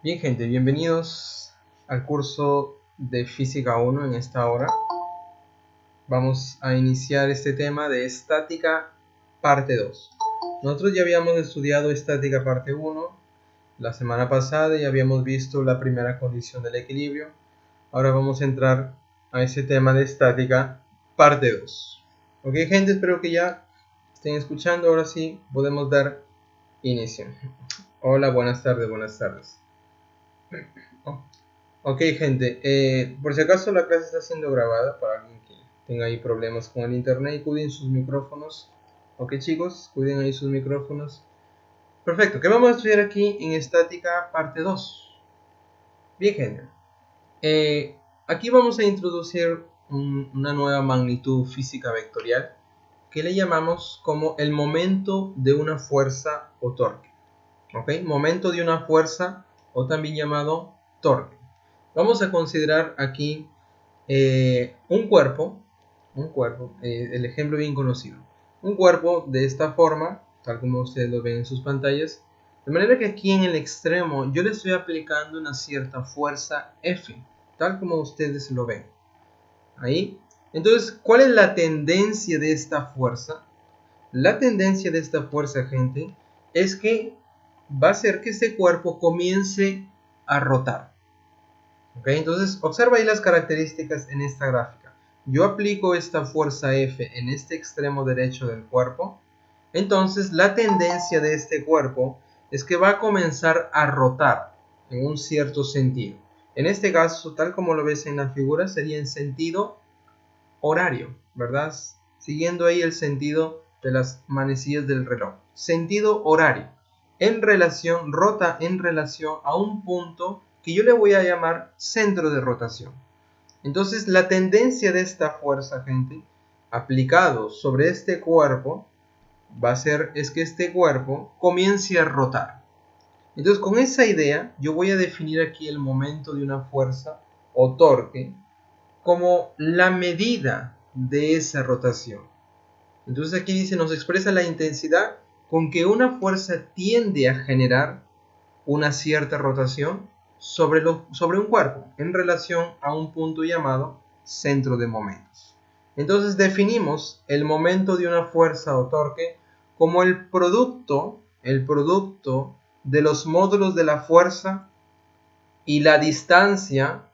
Bien, gente, bienvenidos al curso de Física 1. En esta hora vamos a iniciar este tema de estática parte 2. Nosotros ya habíamos estudiado estática parte 1 la semana pasada y habíamos visto la primera condición del equilibrio. Ahora vamos a entrar a ese tema de estática parte 2. Ok, gente, espero que ya estén escuchando. Ahora sí podemos dar inicio. Hola, buenas tardes, buenas tardes. Ok, gente, por si acaso la clase está siendo grabada para alguien que tenga ahí problemas con el internet, y cuiden sus micrófonos. Ok, chicos, cuiden ahí sus micrófonos. Perfecto, ¿qué vamos a estudiar aquí en estática parte 2? Bien, gente, aquí vamos a introducir una nueva magnitud física vectorial que le llamamos como el momento de una fuerza o torque. Ok, momento de una fuerza o también llamado torque. Vamos a considerar aquí un cuerpo, el ejemplo bien conocido, un cuerpo de esta forma, tal como ustedes lo ven en sus pantallas, de manera que aquí en el extremo yo le estoy aplicando una cierta fuerza F, tal como ustedes lo ven, ahí. Entonces, ¿cuál es la tendencia de esta fuerza? La tendencia de esta fuerza, gente, es que va a hacer que este cuerpo comience a rotar. ¿Okay? Entonces, observa ahí las características en esta gráfica. Yo aplico esta fuerza F en este extremo derecho del cuerpo. Entonces, la tendencia de este cuerpo es que va a comenzar a rotar en un cierto sentido. En este caso, tal como lo ves en la figura, sería en sentido horario, ¿verdad? Siguiendo ahí el sentido de las manecillas del reloj. Sentido horario. Rota en relación a un punto que yo le voy a llamar centro de rotación. Entonces, la tendencia de esta fuerza, gente, aplicado sobre este cuerpo, va a ser es que este cuerpo comience a rotar. Entonces, con esa idea, yo voy a definir aquí el momento de una fuerza o torque como la medida de esa rotación. Entonces aquí dice, nos expresa la intensidad con que una fuerza tiende a generar una cierta rotación sobre un cuerpo en relación a un punto llamado centro de momentos. Entonces definimos el momento de una fuerza o torque como el producto de los módulos de la fuerza y la distancia,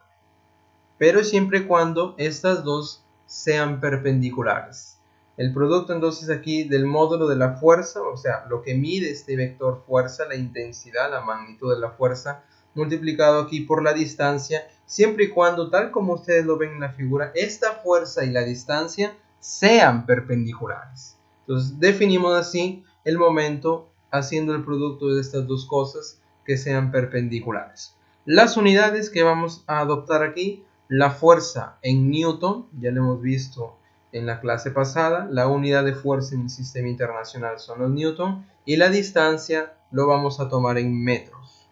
pero siempre y cuando estas dos sean perpendiculares. El producto entonces aquí del módulo de la fuerza, o sea, lo que mide este vector fuerza, la intensidad, la magnitud de la fuerza, multiplicado aquí por la distancia, siempre y cuando, tal como ustedes lo ven en la figura, esta fuerza y la distancia sean perpendiculares. Entonces definimos así el momento haciendo el producto de estas dos cosas que sean perpendiculares. Las unidades que vamos a adoptar aquí: la fuerza en Newton, ya lo hemos visto en la clase pasada, la unidad de fuerza en el sistema internacional son los Newton, y la distancia lo vamos a tomar en metros.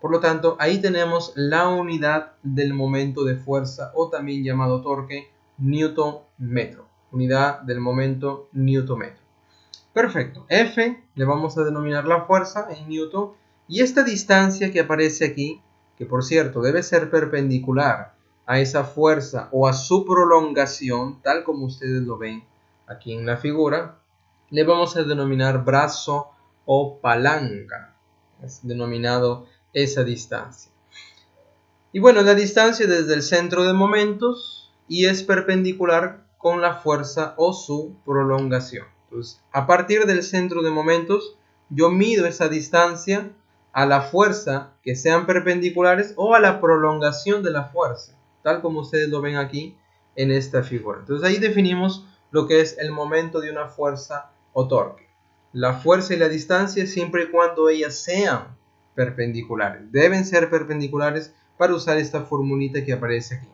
Por lo tanto, ahí tenemos la unidad del momento de fuerza, o también llamado torque, Newton metro. Unidad del momento Newton metro. Perfecto. F le vamos a denominar la fuerza en Newton, y esta distancia que aparece aquí, que por cierto debe ser perpendicular a esa fuerza o a su prolongación, tal como ustedes lo ven aquí en la figura, le vamos a denominar brazo o palanca. Es denominado esa distancia. Y bueno, la distancia desde el centro de momentos y es perpendicular con la fuerza o su prolongación. Entonces, a partir del centro de momentos, yo mido esa distancia a la fuerza que sean perpendiculares o a la prolongación de la fuerza, tal como ustedes lo ven aquí en esta figura. Entonces ahí definimos lo que es el momento de una fuerza o torque. La fuerza y la distancia siempre y cuando ellas sean perpendiculares. Deben ser perpendiculares para usar esta formulita que aparece aquí.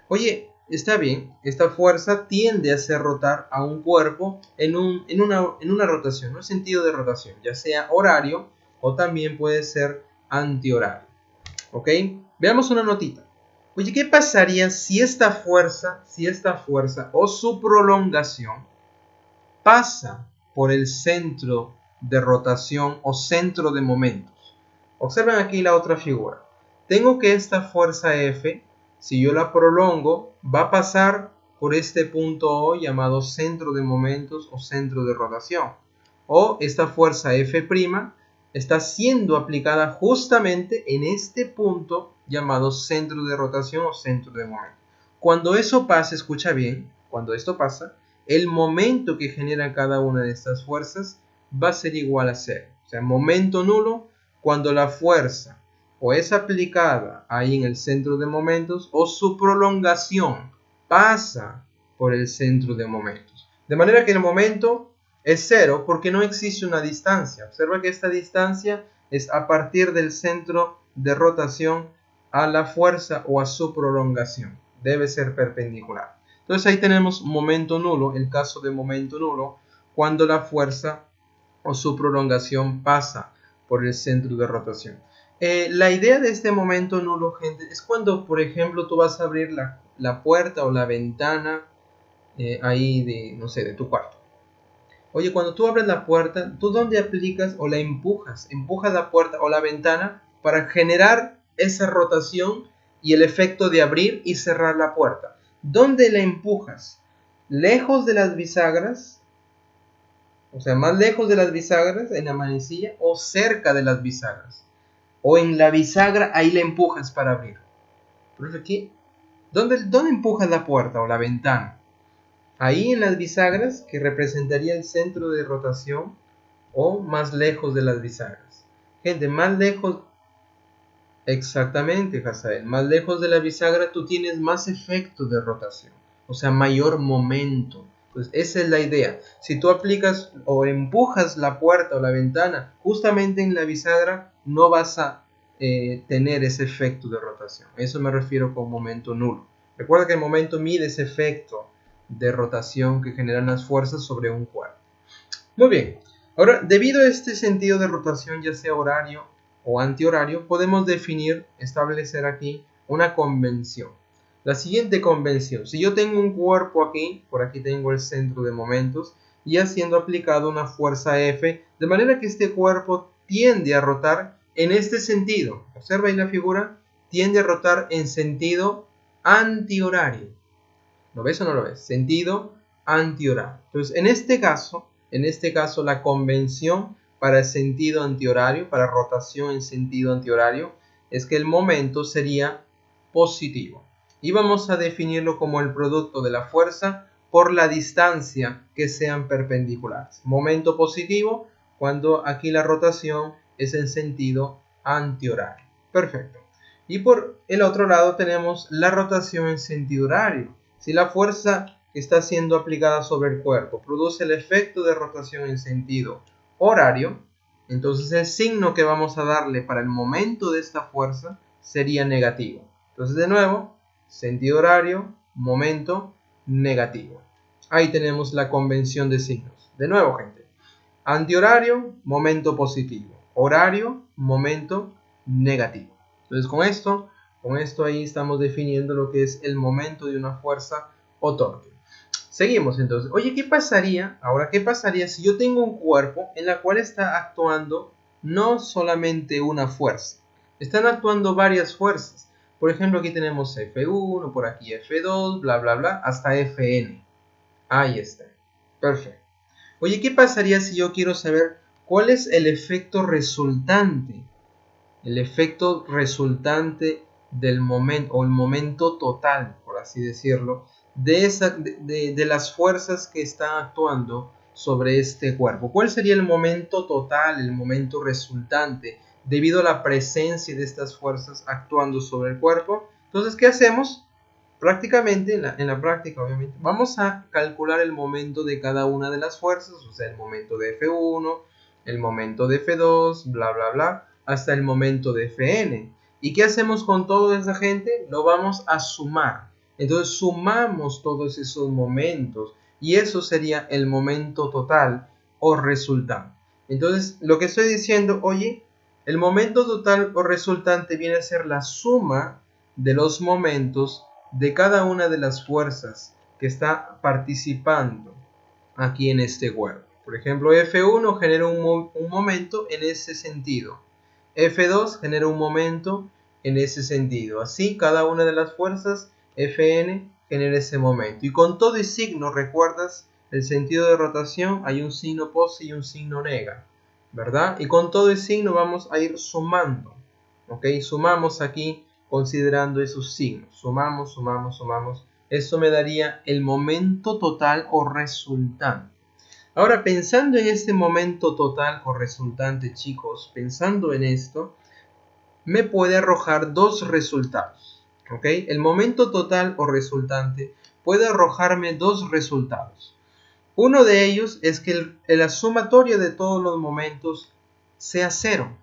Oye, está bien, esta fuerza tiende a hacer rotar a un cuerpo en una rotación, un sentido de rotación, ya sea horario o también puede ser antihorario. ¿Ok? Veamos una notita. Oye, ¿qué pasaría si esta fuerza o su prolongación pasa por el centro de rotación o centro de momentos? Observen aquí la otra figura. tengo que esta fuerza F, si yo la prolongo, va a pasar por este punto O llamado centro de momentos o centro de rotación. O esta fuerza F' está siendo aplicada justamente en este punto llamado centro de rotación o centro de momento. Cuando eso pasa, escucha bien, cuando esto pasa, el momento que genera cada una de estas fuerzas va a ser igual a 0. O sea, momento nulo cuando la fuerza o es aplicada ahí en el centro de momentos o su prolongación pasa por el centro de momentos. De manera que el momento es 0 porque no existe una distancia. Observa que esta distancia es a partir del centro de rotación a la fuerza o a su prolongación. Debe ser perpendicular. Entonces ahí tenemos momento nulo, el caso de momento nulo, cuando la fuerza o su prolongación pasa por el centro de rotación. La idea de este momento nulo, gente, es cuando, por ejemplo, tú vas a abrir la puerta o la ventana ahí de, no sé, de tu cuarto. Oye, cuando tú abres la puerta, ¿tú dónde aplicas o la empujas? Empujas la puerta o la ventana para generar esa rotación y el efecto de abrir y cerrar la puerta. ¿Dónde la empujas? ¿Lejos de las bisagras? O sea, más lejos de las bisagras, en la manecilla, o cerca de las bisagras. O en la bisagra, ahí la empujas para abrir. Pero aquí, ¿dónde empujas la puerta o la ventana? Ahí en las bisagras, que representaría el centro de rotación, o más lejos de las bisagras. Gente, más lejos, exactamente, Hazael, más lejos de la bisagra tú tienes más efecto de rotación, o sea, mayor momento. Pues esa es la idea. Si tú aplicas o empujas la puerta o la ventana justamente en la bisagra, no vas a tener ese efecto de rotación. A eso me refiero con momento nulo. Recuerda que el momento mide ese efecto de rotación que generan las fuerzas sobre un cuerpo. Muy bien. Ahora, debido a este sentido de rotación, ya sea horario o antihorario, podemos establecer aquí una convención. La siguiente convención: si yo tengo un cuerpo aquí, por aquí tengo el centro de momentos, y siendo aplicado una fuerza F, de manera que este cuerpo tiende a rotar en este sentido. Observa ahí la figura, tiende a rotar en sentido antihorario. ¿Lo ves o no lo ves? Sentido antihorario. Entonces, en este caso, la convención para el sentido antihorario, para rotación en sentido antihorario, es que el momento sería positivo. Y vamos a definirlo como el producto de la fuerza por la distancia que sean perpendiculares. Momento positivo cuando aquí la rotación es en sentido antihorario. Perfecto. Y por el otro lado tenemos la rotación en sentido horario. Si la fuerza que está siendo aplicada sobre el cuerpo produce el efecto de rotación en sentido horario, entonces el signo que vamos a darle para el momento de esta fuerza sería negativo. Entonces, de nuevo, sentido horario, momento negativo. Ahí tenemos la convención de signos. De nuevo, gente. Antihorario, momento positivo. Horario, momento negativo. Entonces, con esto ahí estamos definiendo lo que es el momento de una fuerza o torque. Seguimos entonces. Oye, ¿qué pasaría si yo tengo un cuerpo en la cual está actuando no solamente una fuerza? Están actuando varias fuerzas. Por ejemplo, aquí tenemos F1, por aquí F2, bla, bla, bla, hasta Fn. Ahí está. Perfecto. Oye, ¿qué pasaría si yo quiero saber cuál es el efecto resultante? El efecto resultante del momento, o el momento total, por así decirlo, de las fuerzas que están actuando sobre este cuerpo. ¿Cuál sería el momento total, el momento resultante, debido a la presencia de estas fuerzas actuando sobre el cuerpo? Entonces, ¿qué hacemos? Prácticamente, en la práctica, obviamente, vamos a calcular el momento de cada una de las fuerzas, o sea, el momento de F1, el momento de F2, bla, bla, bla, hasta el momento de Fn. ¿Y qué hacemos con toda esa gente? Lo vamos a sumar. Entonces sumamos todos esos momentos y eso sería el momento total o resultante. Entonces, lo que estoy diciendo, oye, el momento total o resultante viene a ser la suma de los momentos de cada una de las fuerzas que está participando aquí en este cuerpo. Por ejemplo, F1 genera un momento en ese sentido. F2 genera un momento en ese sentido. Así, cada una de las fuerzas Fn genera ese momento. Y con todo y signo, ¿recuerdas el sentido de rotación? Hay un signo posi y un signo nega, ¿verdad? Y con todo y signo vamos a ir sumando, ¿ok? Sumamos aquí considerando esos signos. Sumamos, sumamos, sumamos. Eso me daría el momento total o resultante. Ahora, pensando en este momento total o resultante, chicos, pensando en esto, me puede arrojar dos resultados, ¿ok? El momento total o resultante puede arrojarme dos resultados. Uno de ellos es que la sumatoria de todos los momentos sea cero.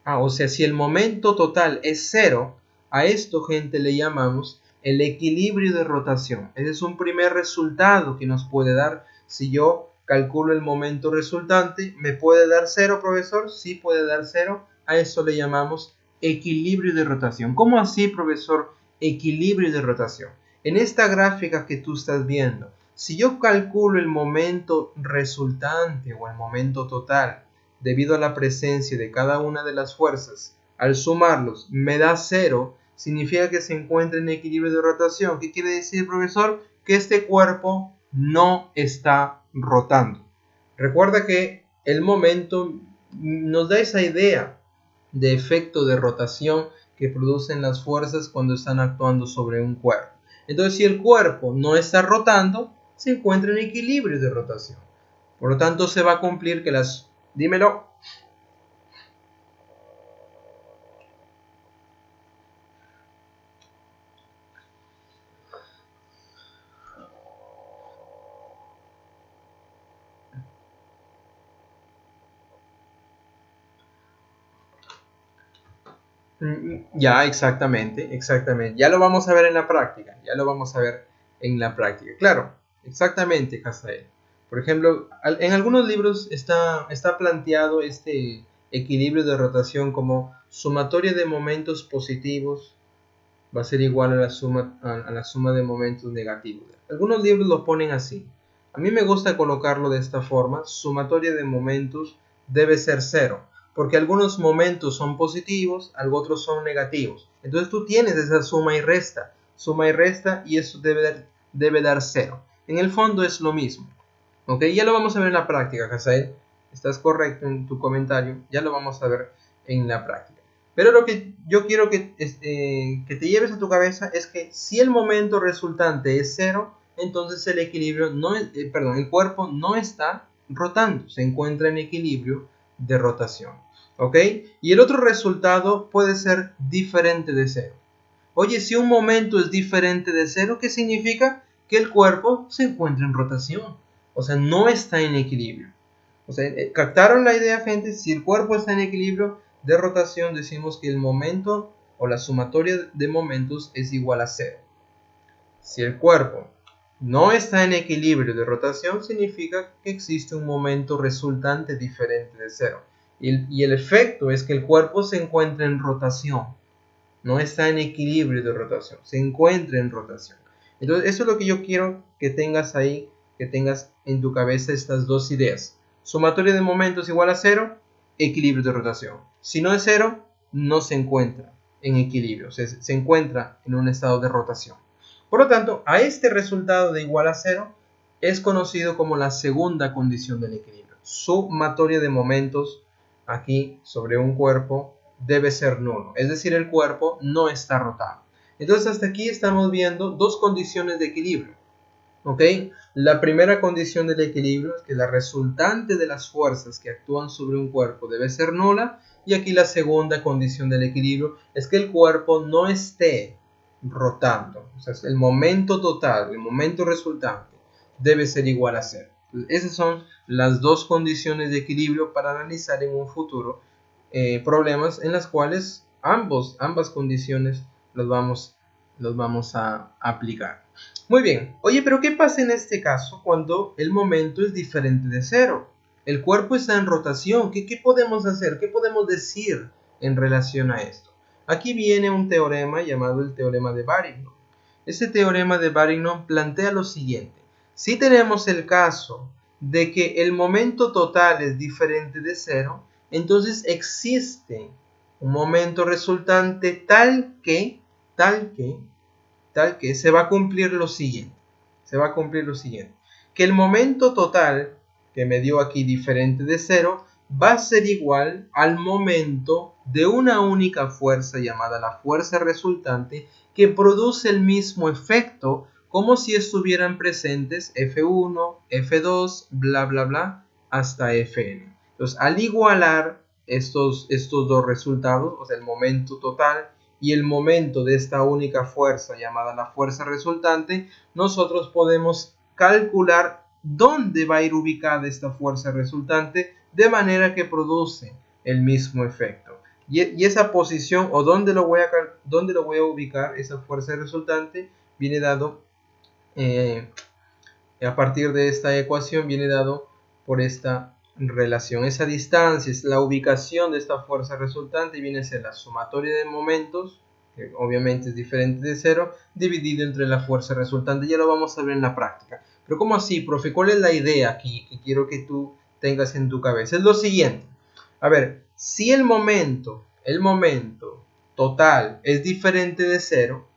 O sea, si el momento total es cero, a esto, gente, le llamamos el equilibrio de rotación. Ese es un primer resultado que nos puede dar. Si yo calculo el momento resultante, ¿me puede dar cero, profesor? Sí, puede dar cero. A eso le llamamos equilibrio de rotación. ¿Cómo así, profesor? Equilibrio de rotación. En esta gráfica que tú estás viendo, si yo calculo el momento resultante o el momento total, debido a la presencia de cada una de las fuerzas, al sumarlos me da cero, significa que se encuentra en equilibrio de rotación. ¿Qué quiere decir, profesor? Que este cuerpo no está rotando. Recuerda que el momento nos da esa idea de efecto de rotación que producen las fuerzas cuando están actuando sobre un cuerpo. Entonces, si el cuerpo no está rotando, se encuentra en equilibrio de rotación. Por lo tanto, se va a cumplir que las... Dímelo. Ya, exactamente, exactamente. Ya lo vamos a ver en la práctica, ya lo vamos a ver en la práctica. Claro, exactamente, Hazael. Por ejemplo, en algunos libros está planteado este equilibrio de rotación como sumatoria de momentos positivos va a ser igual a la suma de momentos negativos. Algunos libros lo ponen así. A mí me gusta colocarlo de esta forma. Sumatoria de momentos debe ser cero, porque algunos momentos son positivos, otros son negativos. Entonces tú tienes esa suma y resta, y eso debe dar cero. En el fondo es lo mismo. ¿Ok? Ya lo vamos a ver en la práctica, Hazael. Estás correcto en tu comentario. Ya lo vamos a ver en la práctica. Pero lo que yo quiero que te lleves a tu cabeza es que si el momento resultante es cero, entonces el equilibrio el cuerpo no está rotando, se encuentra en equilibrio de rotación. ¿Ok? Y el otro resultado puede ser diferente de cero. Oye, si un momento es diferente de cero, ¿qué significa? Que el cuerpo se encuentra en rotación. O sea, no está en equilibrio. O sea, ¿captaron la idea, gente? Si el cuerpo está en equilibrio de rotación, decimos que el momento o la sumatoria de momentos es igual a cero. Si el cuerpo no está en equilibrio de rotación, significa que existe un momento resultante diferente de cero. Y el efecto es que el cuerpo se encuentra en rotación. No está en equilibrio de rotación, se encuentra en rotación. Entonces, eso es lo que yo quiero que tengas ahí, que tengas en tu cabeza estas dos ideas. Sumatoria de momentos igual a cero, equilibrio de rotación. Si no es cero, no se encuentra en equilibrio, se encuentra en un estado de rotación. Por lo tanto, a este resultado de igual a cero es conocido como la segunda condición del equilibrio. Sumatoria de momentos aquí sobre un cuerpo debe ser nulo, es decir, el cuerpo no está rotando. Entonces hasta aquí estamos viendo dos condiciones de equilibrio. ¿Ok? La primera condición del equilibrio es que la resultante de las fuerzas que actúan sobre un cuerpo debe ser nula, y aquí la segunda condición del equilibrio es que el cuerpo no esté rotando. O sea, el momento total, el momento resultante debe ser igual a cero. Esas son las dos condiciones de equilibrio para analizar en un futuro problemas en las cuales ambas condiciones los vamos a aplicar. Muy bien. Oye, pero ¿qué pasa en este caso cuando el momento es diferente de cero? El cuerpo está en rotación. ¿Qué podemos hacer? ¿Qué podemos decir en relación a esto? Aquí viene un teorema llamado el teorema de Varignon. Este teorema de Varignon plantea lo siguiente. Si tenemos el caso de que el momento total es diferente de cero, entonces existe un momento resultante tal que se va a cumplir lo siguiente. Que el momento total que me dio aquí diferente de 0 va a ser igual al momento de una única fuerza llamada la fuerza resultante que produce el mismo efecto como si estuvieran presentes F1, F2, bla bla bla hasta Fn. Entonces, al igualar estos dos resultados, o sea, el momento total y el momento de esta única fuerza llamada la fuerza resultante, nosotros podemos calcular dónde va a ir ubicada esta fuerza resultante de manera que produce el mismo efecto. Y esa posición o dónde lo voy a ubicar, esa fuerza resultante, viene dado a partir de esta ecuación, viene dado por esta relación. Esa distancia es la ubicación de esta fuerza resultante y viene a ser la sumatoria de momentos, que obviamente es diferente de 0, dividido entre la fuerza resultante. Ya lo vamos a ver en la práctica. Pero ¿cómo así, profe? ¿Cuál es la idea aquí que quiero que tú tengas en tu cabeza? Es lo siguiente. A ver, si el momento total es diferente de 0,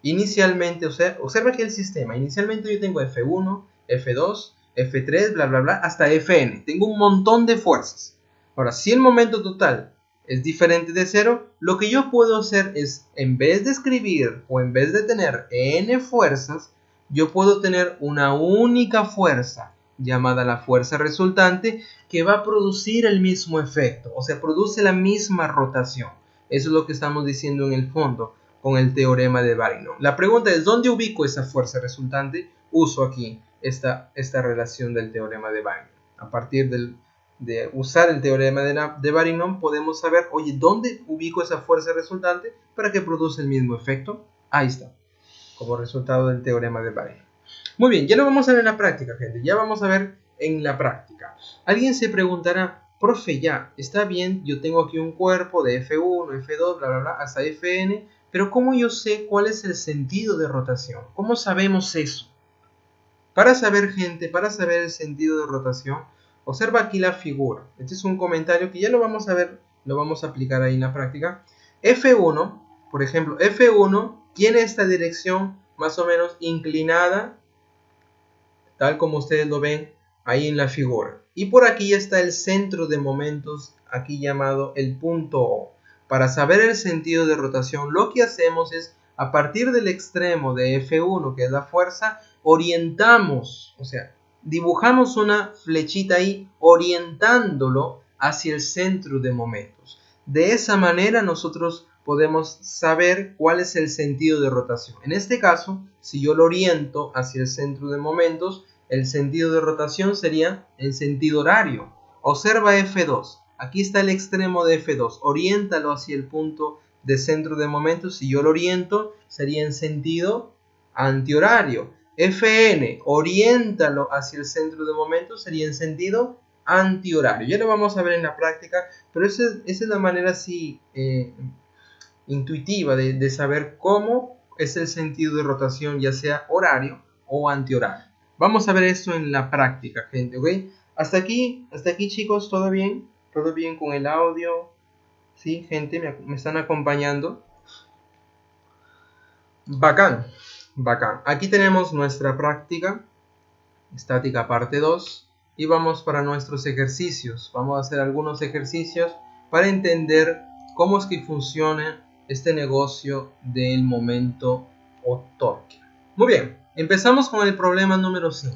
inicialmente, observa aquí el sistema. Inicialmente yo tengo F1, F2, F3, bla, bla, bla, hasta Fn. Tengo un montón de fuerzas. Ahora, si el momento total es diferente de 0, lo que yo puedo hacer es, en vez de escribir o en vez de tener n fuerzas, yo puedo tener una única fuerza llamada la fuerza resultante que va a producir el mismo efecto, o sea, produce la misma rotación. Eso es lo que estamos diciendo en el fondo con el teorema de Varignon. La pregunta es, ¿dónde ubico esa fuerza resultante? Uso aquí esta relación del teorema de Varignon. A partir de usar el teorema de Varignon podemos saber, oye, ¿dónde ubico esa fuerza resultante para que produce el mismo efecto? Ahí está, como resultado del teorema de Varignon. Muy bien, ya lo vamos a ver en la práctica, gente. Ya vamos a ver en la práctica. Alguien se preguntará, profe, ya, está bien, yo tengo aquí un cuerpo de F1, F2, bla, bla, bla, hasta Fn, pero ¿cómo yo sé cuál es el sentido de rotación? ¿Cómo sabemos eso? Para saber, gente, para saber el sentido de rotación, observa aquí la figura. Este es un comentario que ya lo vamos a ver, lo vamos a aplicar ahí en la práctica. F1, por ejemplo, F1 tiene esta dirección más o menos inclinada, tal como ustedes lo ven ahí en la figura. Y por aquí está el centro de momentos, aquí llamado el punto O. Para saber el sentido de rotación, lo que hacemos es, a partir del extremo de F1, que es la fuerza, orientamos, o sea, dibujamos una flechita ahí, orientándolo hacia el centro de momentos. De esa manera nosotros podemos saber cuál es el sentido de rotación. En este caso, si yo lo oriento hacia el centro de momentos, el sentido de rotación sería en sentido horario. Observa F2. Aquí está el extremo de F2. Oriéntalo hacia el punto de centro de momentos. Si yo lo oriento, sería en sentido antihorario. Fn, oriéntalo hacia el centro de momentos, sería en sentido antihorario. Ya lo vamos a ver en la práctica, pero esa es la manera así intuitiva de saber cómo es el sentido de rotación, ya sea horario o antihorario. Vamos a ver esto en la práctica, gente, ¿ok? Hasta aquí chicos, ¿todo bien? ¿Todo bien con el audio? ¿Sí, gente? ¿Me están acompañando? Bacán, bacán. Aquí tenemos nuestra práctica, estática parte 2, y vamos para nuestros ejercicios. Vamos a hacer algunos ejercicios para entender cómo es que funciona este negocio del momento o torque. Muy bien, empezamos con el problema número 5.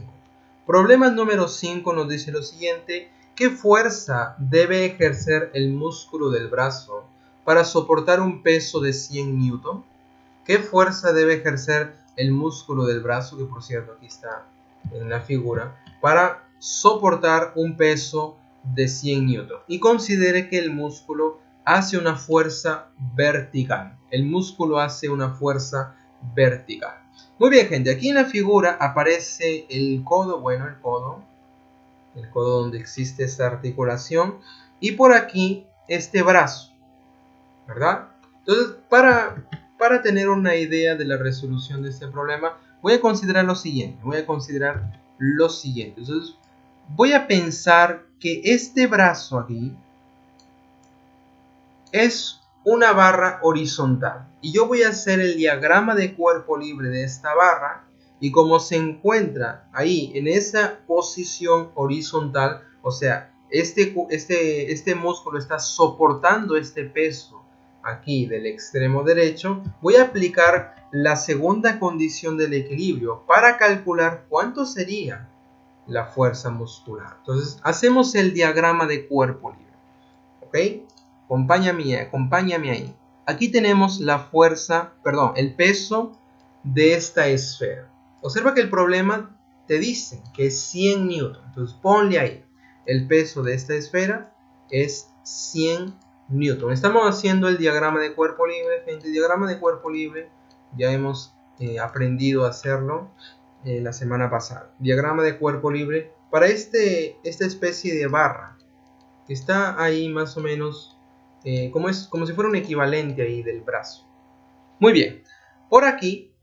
Problema número 5 nos dice lo siguiente: ¿qué fuerza debe ejercer el músculo del brazo para soportar un peso de 100 newton? ¿Qué fuerza debe ejercer el músculo del brazo, que por cierto aquí está en la figura, para soportar un peso de 100 newton? Y considere que el músculo hace una fuerza vertical. El músculo hace una fuerza vertical. Muy bien, gente, aquí en la figura aparece el codo, el codo donde existe esta articulación, y por aquí este brazo, ¿verdad? Entonces, para tener una idea de la resolución de este problema, voy a considerar lo siguiente. Entonces, voy a pensar que este brazo aquí es una barra horizontal. Y yo voy a hacer el diagrama de cuerpo libre de esta barra. Y como se encuentra ahí en esa posición horizontal, o sea, este músculo está soportando este peso aquí del extremo derecho, voy a aplicar la segunda condición del equilibrio para calcular cuánto sería la fuerza muscular. Entonces, hacemos el diagrama de cuerpo libre. ¿Ok? Acompáñame ahí. Aquí tenemos la fuerza, perdón, el peso de esta esfera. Observa que el problema te dice que es 100 newton. Entonces ponle ahí. El peso de esta esfera es 100 newton. Estamos haciendo el diagrama de cuerpo libre, gente. El diagrama de cuerpo libre ya hemos aprendido a hacerlo la semana pasada. Diagrama de cuerpo libre para esta especie de barra que está ahí más o menos como si fuera un equivalente ahí del brazo. Muy bien. Por aquí,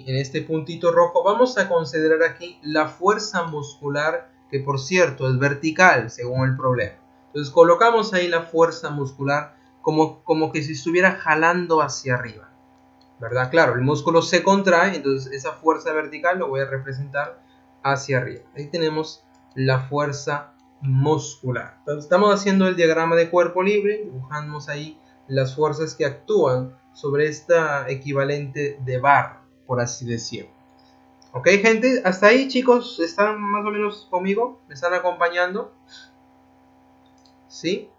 en este puntito rojo, vamos a considerar aquí la fuerza muscular, que por cierto es vertical según el problema. Entonces colocamos ahí la fuerza muscular como que si estuviera jalando hacia arriba, ¿verdad? Claro, el músculo se contrae, entonces esa fuerza vertical lo voy a representar hacia arriba. Ahí tenemos la fuerza muscular. Entonces estamos haciendo el diagrama de cuerpo libre, dibujamos ahí las fuerzas que actúan sobre esta equivalente de barra, por así decirlo. Ok, gente, hasta ahí, chicos, ¿están más o menos conmigo? ¿Me están acompañando? ¿Sí?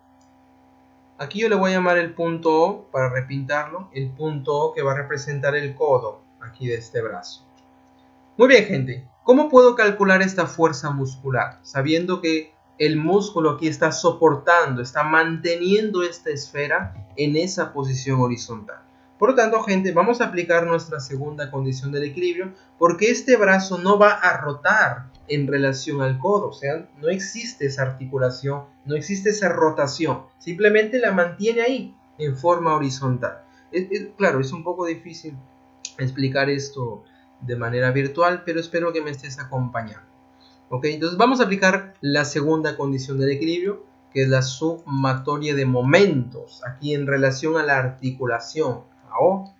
Aquí yo le voy a llamar el punto O para repintarlo, el punto O que va a representar el codo aquí de este brazo. Muy bien, gente, ¿cómo puedo calcular esta fuerza muscular? Sabiendo que el músculo aquí está soportando, está manteniendo esta esfera en esa posición horizontal. Por lo tanto, gente, vamos a aplicar nuestra segunda condición del equilibrio, porque este brazo no va a rotar en relación al codo. O sea, no existe esa articulación, no existe esa rotación. Simplemente la mantiene ahí en forma horizontal. Claro, es un poco difícil explicar esto de manera virtual, pero espero que me estés acompañando. Ok, entonces vamos a aplicar la segunda condición del equilibrio, que es la sumatoria de momentos, aquí en relación a la articulación, a O.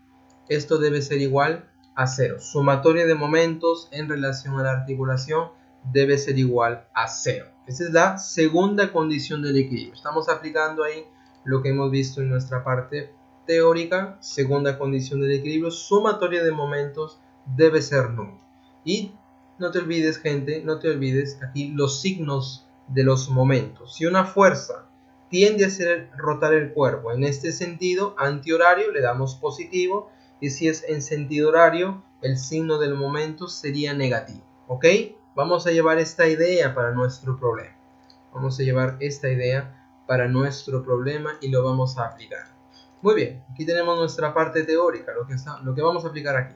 Esto debe ser igual a 0. Sumatoria de momentos en relación a la articulación debe ser igual a 0. Esa es la segunda condición del equilibrio. Estamos aplicando ahí lo que hemos visto en nuestra parte teórica. Segunda condición del equilibrio, sumatoria de momentos debe ser nulo. Y no te olvides, gente, no te olvides aquí los signos de los momentos. Si una fuerza tiende a hacer rotar el cuerpo en este sentido antihorario, le damos positivo, y si es en sentido horario, el signo del momento sería negativo. ¿Ok? Vamos a llevar esta idea para nuestro problema. Vamos a llevar esta idea para nuestro problema y lo vamos a aplicar. Muy bien, aquí tenemos nuestra parte teórica, lo que vamos a aplicar aquí.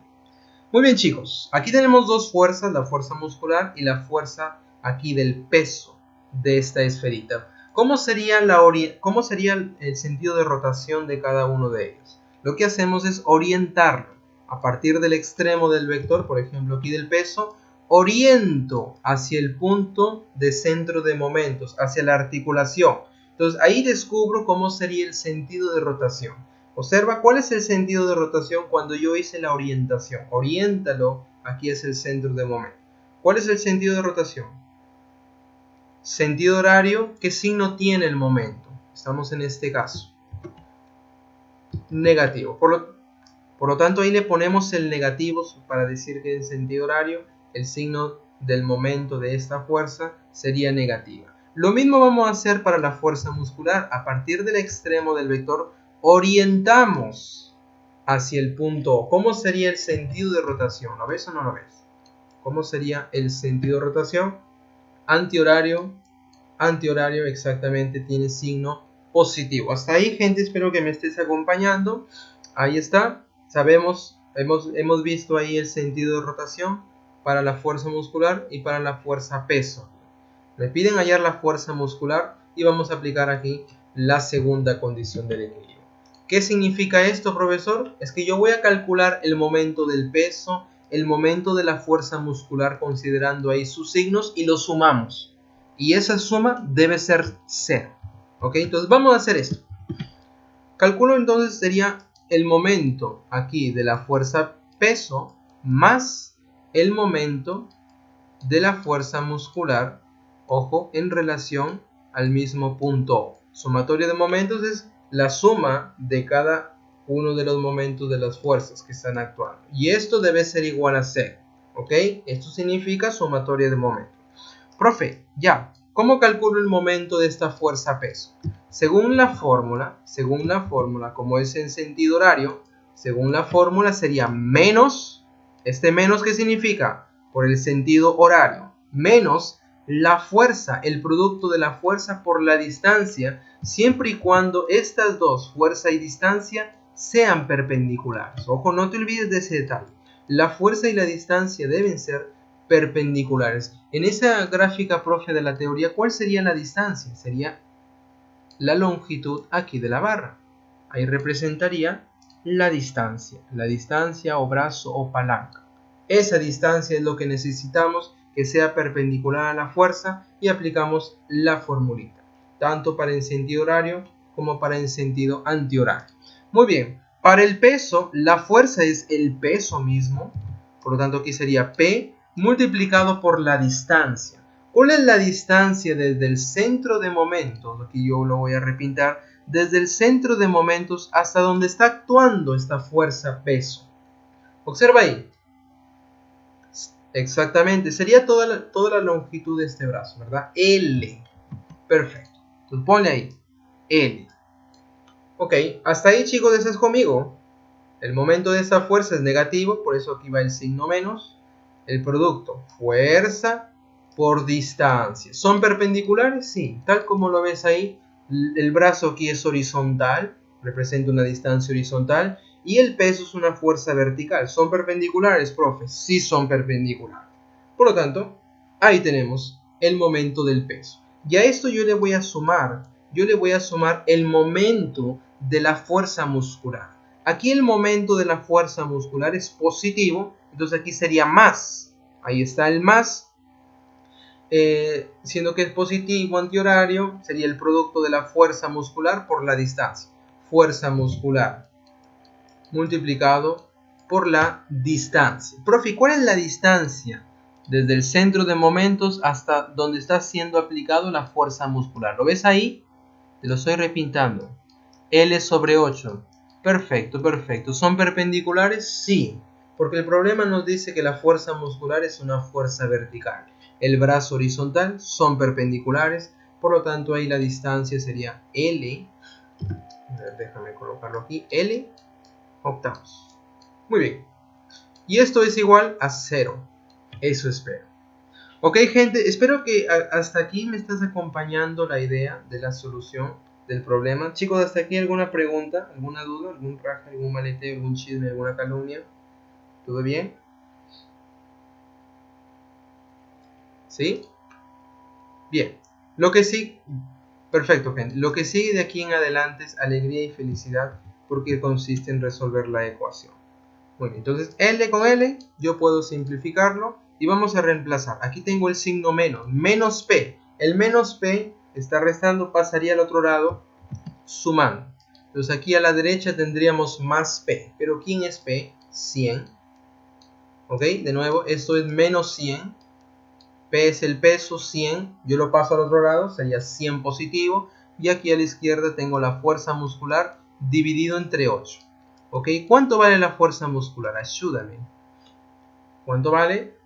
Muy bien, chicos, aquí tenemos dos fuerzas, la fuerza muscular y la fuerza aquí del peso de esta esferita. ¿Cómo sería el sentido de rotación de cada uno de ellos? Lo que hacemos es orientarlo a partir del extremo del vector, por ejemplo aquí del peso, oriento hacia el punto de centro de momentos, hacia la articulación. Entonces ahí descubro cómo sería el sentido de rotación. Observa cuál es el sentido de rotación cuando yo hice la orientación. Oriéntalo, aquí es el centro de momento. ¿Cuál es el sentido de rotación? Sentido horario, ¿qué signo tiene el momento? Estamos en este caso. Negativo. Por lo tanto, ahí le ponemos el negativo para decir que en sentido horario el signo del momento de esta fuerza sería negativa. Lo mismo vamos a hacer para la fuerza muscular. A partir del extremo del vector orientamos hacia el punto O. ¿Cómo sería el sentido de rotación? ¿Lo ves o no lo ves? ¿Cómo sería el sentido de rotación? Antihorario exactamente tiene signo positivo. Hasta ahí, gente, espero que me estés acompañando. Ahí está. Sabemos, hemos visto ahí el sentido de rotación para la fuerza muscular y para la fuerza peso. Me piden hallar la fuerza muscular y vamos a aplicar aquí la segunda condición del equilibrio. ¿Qué significa esto, profesor? Es que yo voy a calcular el momento del peso, el momento de la fuerza muscular considerando ahí sus signos y los sumamos. Y esa suma debe ser 0. ¿Ok? Entonces vamos a hacer esto. Calculo entonces sería el momento aquí de la fuerza peso más el momento de la fuerza muscular, ojo, en relación al mismo punto O. Sumatoria de momentos es la suma de cada uno de los momentos de las fuerzas que están actuando. Y esto debe ser igual a 0. ¿Ok? Esto significa sumatoria de momentos. Profe, ya, ¿cómo calculo el momento de esta fuerza peso? Según la fórmula, como es en sentido horario, según la fórmula sería menos, ¿este menos qué significa? Por el sentido horario, menos la fuerza, el producto de la fuerza por la distancia, siempre y cuando estas dos, fuerza y distancia, sean perpendiculares. Ojo, no te olvides de ese detalle. La fuerza y la distancia deben ser perpendiculares. En esa gráfica, profe, de la teoría, ¿cuál sería la distancia? Sería la longitud aquí de la barra. Ahí representaría la distancia o brazo o palanca. Esa distancia es lo que necesitamos que sea perpendicular a la fuerza y aplicamos la formulita, tanto para el sentido horario como para el sentido antihorario. Muy bien, para el peso, la fuerza es el peso mismo, por lo tanto aquí sería P multiplicado por la distancia. ¿Cuál es la distancia desde el centro de momentos? Aquí yo lo voy a repintar. Desde el centro de momentos hasta donde está actuando esta fuerza peso. Observa ahí. Exactamente, sería toda la longitud de este brazo, ¿verdad? L. Perfecto. Entonces ponle ahí. L. Ok, hasta ahí, chicos, ¿estás conmigo? El momento de esta fuerza es negativo, por eso aquí va el signo menos. El producto, fuerza por distancia. ¿Son perpendiculares? Sí, tal como lo ves ahí. El brazo aquí es horizontal, representa una distancia horizontal. Y el peso es una fuerza vertical. ¿Son perpendiculares, profe? Sí son perpendiculares. Por lo tanto, ahí tenemos el momento del peso. Y a esto yo le voy a sumar el momento de la fuerza muscular. Aquí el momento de la fuerza muscular es positivo, entonces aquí sería más. Ahí está el más, siendo que es positivo antihorario, sería el producto de la fuerza muscular por la distancia. Fuerza muscular multiplicado por la distancia. Profe, ¿cuál es la distancia desde el centro de momentos hasta donde está siendo aplicado la fuerza muscular? ¿Lo ves ahí? Te lo estoy repintando. L sobre 8. Perfecto, perfecto. ¿Son perpendiculares? Sí, porque el problema nos dice que la fuerza muscular es una fuerza vertical. El brazo horizontal son perpendiculares, por lo tanto ahí la distancia sería L. Déjame colocarlo aquí. L octavos. Muy bien. Y esto es igual a 0. Eso espero. Ok, gente, espero que hasta aquí me estás acompañando la idea de la solución del problema. Chicos, hasta aquí alguna pregunta, alguna duda, algún raja, algún maleteo, algún chisme, alguna calumnia. ¿Todo bien? ¿Sí? Bien. Lo que sí, perfecto, gente. Lo que sigue de aquí en adelante es alegría y felicidad porque consiste en resolver la ecuación. Muy bien, entonces L con L yo puedo simplificarlo y vamos a reemplazar. Aquí tengo el signo menos, menos P. El menos P está restando, pasaría al otro lado sumando. Entonces aquí a la derecha tendríamos más P. ¿Pero quién es P? 100. ¿Ok? De nuevo, esto es menos 100. P es el peso, 100. Yo lo paso al otro lado, sería 100 positivo. Y aquí a la izquierda tengo la fuerza muscular dividido entre 8. ¿Ok? ¿Cuánto vale la fuerza muscular? Ayúdame. ¿Cuánto vale?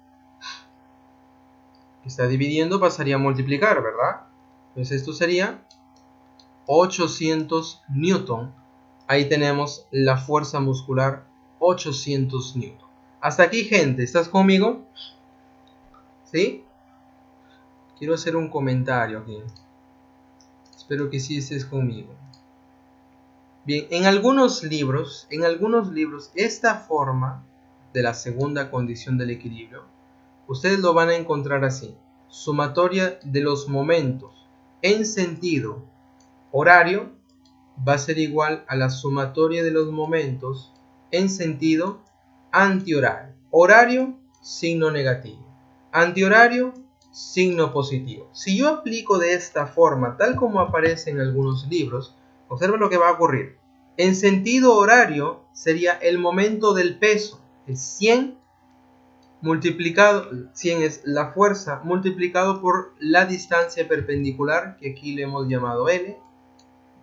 Está dividiendo, pasaría a multiplicar, ¿verdad? Entonces esto sería 800 newton. Ahí tenemos la fuerza muscular 800 newton. Hasta aquí, gente. ¿Estás conmigo? ¿Sí? Quiero hacer un comentario aquí. Espero que sí estés conmigo. Bien, en algunos libros, esta forma de la segunda condición del equilibrio, ustedes lo van a encontrar así. Sumatoria de los momentos en sentido horario va a ser igual a la sumatoria de los momentos en sentido antihorario. Horario, signo negativo. Antihorario, signo positivo. Si yo aplico de esta forma, tal como aparece en algunos libros, observa lo que va a ocurrir. En sentido horario sería el momento del peso, es 100 multiplicado, 100 es la fuerza, multiplicado por la distancia perpendicular, que aquí le hemos llamado L.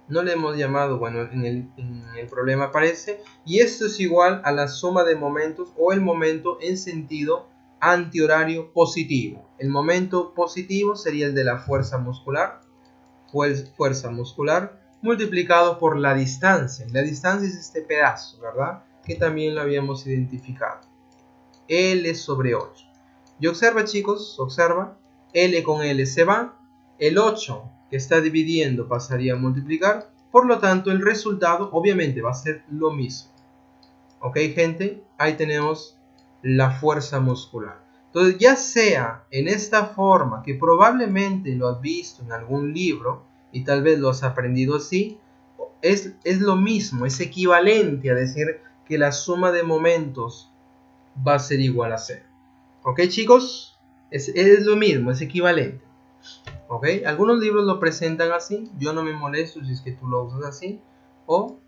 No le hemos llamado, bueno, en el problema aparece, y esto es igual a la suma de momentos o el momento en sentido antihorario positivo. El momento positivo sería el de la fuerza muscular, multiplicado por la distancia. La distancia es este pedazo, ¿verdad? Que también lo habíamos identificado. L sobre 8. Y observa, chicos, observa, L con L se va, el 8 que está dividiendo pasaría a multiplicar, por lo tanto el resultado obviamente va a ser lo mismo. Ok, gente, ahí tenemos la fuerza muscular. Entonces, ya sea en esta forma, que probablemente lo has visto en algún libro y tal vez lo has aprendido así, es lo mismo, es equivalente a decir que la suma de momentos va a ser igual a 0. Ok, chicos, es lo mismo, es equivalente. Ok, algunos libros lo presentan así, yo no me molesto si es que tú lo usas así, o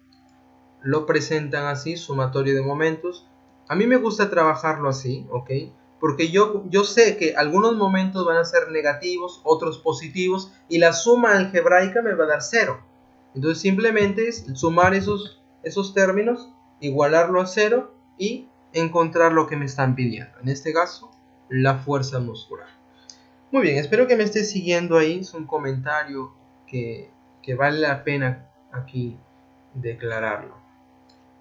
lo presentan así, sumatorio de momentos. A mí me gusta trabajarlo así, ok, porque yo sé que algunos momentos van a ser negativos, otros positivos, y la suma algebraica me va a dar 0. Entonces simplemente es sumar esos términos, igualarlo a 0 y encontrar lo que me están pidiendo. En este caso, la fuerza muscular. Muy bien, espero que me estés siguiendo ahí. Es un comentario que vale la pena aquí declararlo.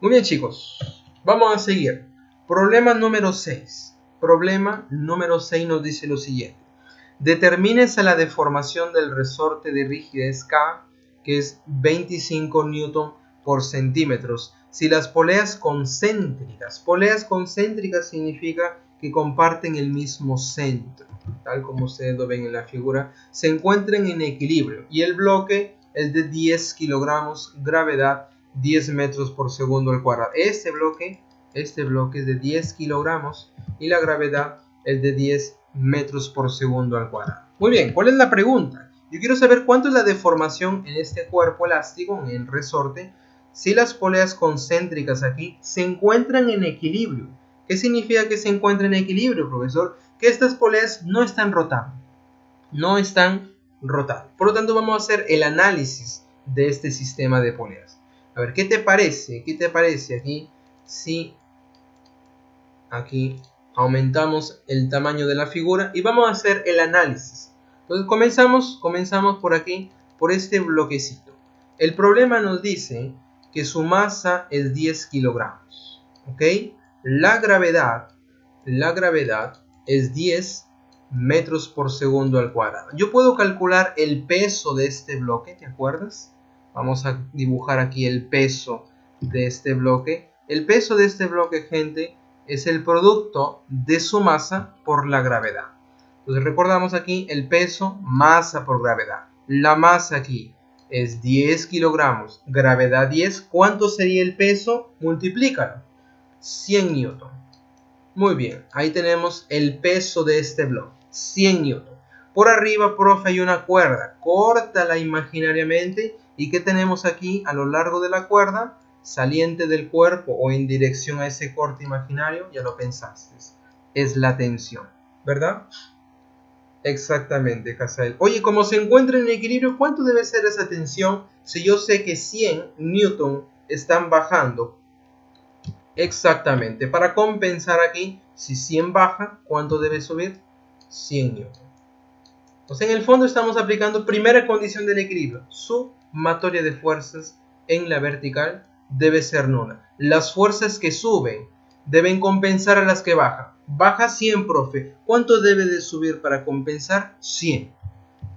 Muy bien, chicos, vamos a seguir. Problema número 6. Problema número 6 nos dice lo siguiente. Determínese la deformación del resorte de rigidez K, que es 25 newton por centímetros, si las poleas concéntricas significa que comparten el mismo centro, tal como ustedes lo ven en la figura, se encuentren en equilibrio y el bloque es de 10 kilogramos, gravedad 10 metros por segundo al cuadrado. Este bloque es de 10 kilogramos y la gravedad es de 10 metros por segundo al cuadrado. Muy bien, ¿cuál es la pregunta? Yo quiero saber cuánto es la deformación en este cuerpo elástico, en el resorte, si las poleas concéntricas aquí se encuentran en equilibrio. ¿Qué significa que se encuentran en equilibrio, profesor? Que estas poleas no están rotando. Por lo tanto, vamos a hacer el análisis de este sistema de poleas. A ver, ¿qué te parece? ¿Qué te parece aquí si aquí aumentamos el tamaño de la figura y vamos a hacer el análisis? Entonces comenzamos por aquí, por este bloquecito. El problema nos dice que su masa es 10 kilogramos. ¿Ok? La gravedad es 10 metros por segundo al cuadrado. Yo puedo calcular el peso de este bloque, ¿te acuerdas? Vamos a dibujar aquí el peso de este bloque. El peso de este bloque, gente, es el producto de su masa por la gravedad. Entonces recordamos aquí el peso, masa por gravedad. La masa aquí es 10 kilogramos, gravedad 10. ¿Cuánto sería el peso? Multiplícalo. 100 newton. Muy bien, ahí tenemos el peso de este bloque, 100 newton. Por arriba, profe, hay una cuerda. Córtala imaginariamente. ¿Y qué tenemos aquí a lo largo de la cuerda? Saliente del cuerpo o en dirección a ese corte imaginario, ya lo pensaste. Es la tensión, ¿verdad? Exactamente, Casael. Oye, como se encuentra en equilibrio, ¿cuánto debe ser esa tensión si yo sé que 100 newton están bajando? Exactamente, para compensar aquí, si 100 baja, ¿cuánto debe subir? 100 newton. Entonces, en el fondo estamos aplicando primera condición del equilibrio. Sumatoria de fuerzas en la vertical debe ser nula. Las fuerzas que suben deben compensar a las que bajan. Baja 100, profe. ¿Cuánto debe de subir para compensar? 100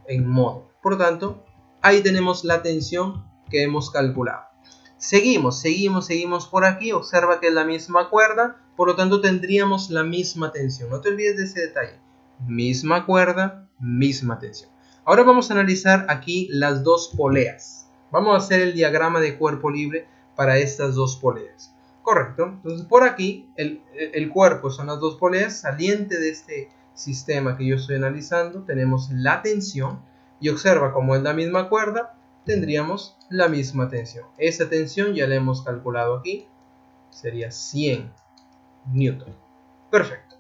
en modo. Por lo tanto, ahí tenemos la tensión que hemos calculado. Seguimos por aquí. Observa que es la misma cuerda, por lo tanto tendríamos la misma tensión. No te olvides de ese detalle. Misma cuerda, misma tensión. Ahora vamos a analizar aquí las dos poleas. Vamos a hacer el diagrama de cuerpo libre para estas dos poleas. Correcto. Entonces por aquí el cuerpo son las dos poleas. Saliente de este sistema que yo estoy analizando tenemos la tensión. Y observa como es la misma cuerda, tendríamos la misma tensión. Esa tensión ya la hemos calculado aquí, sería 100 newton. Perfecto.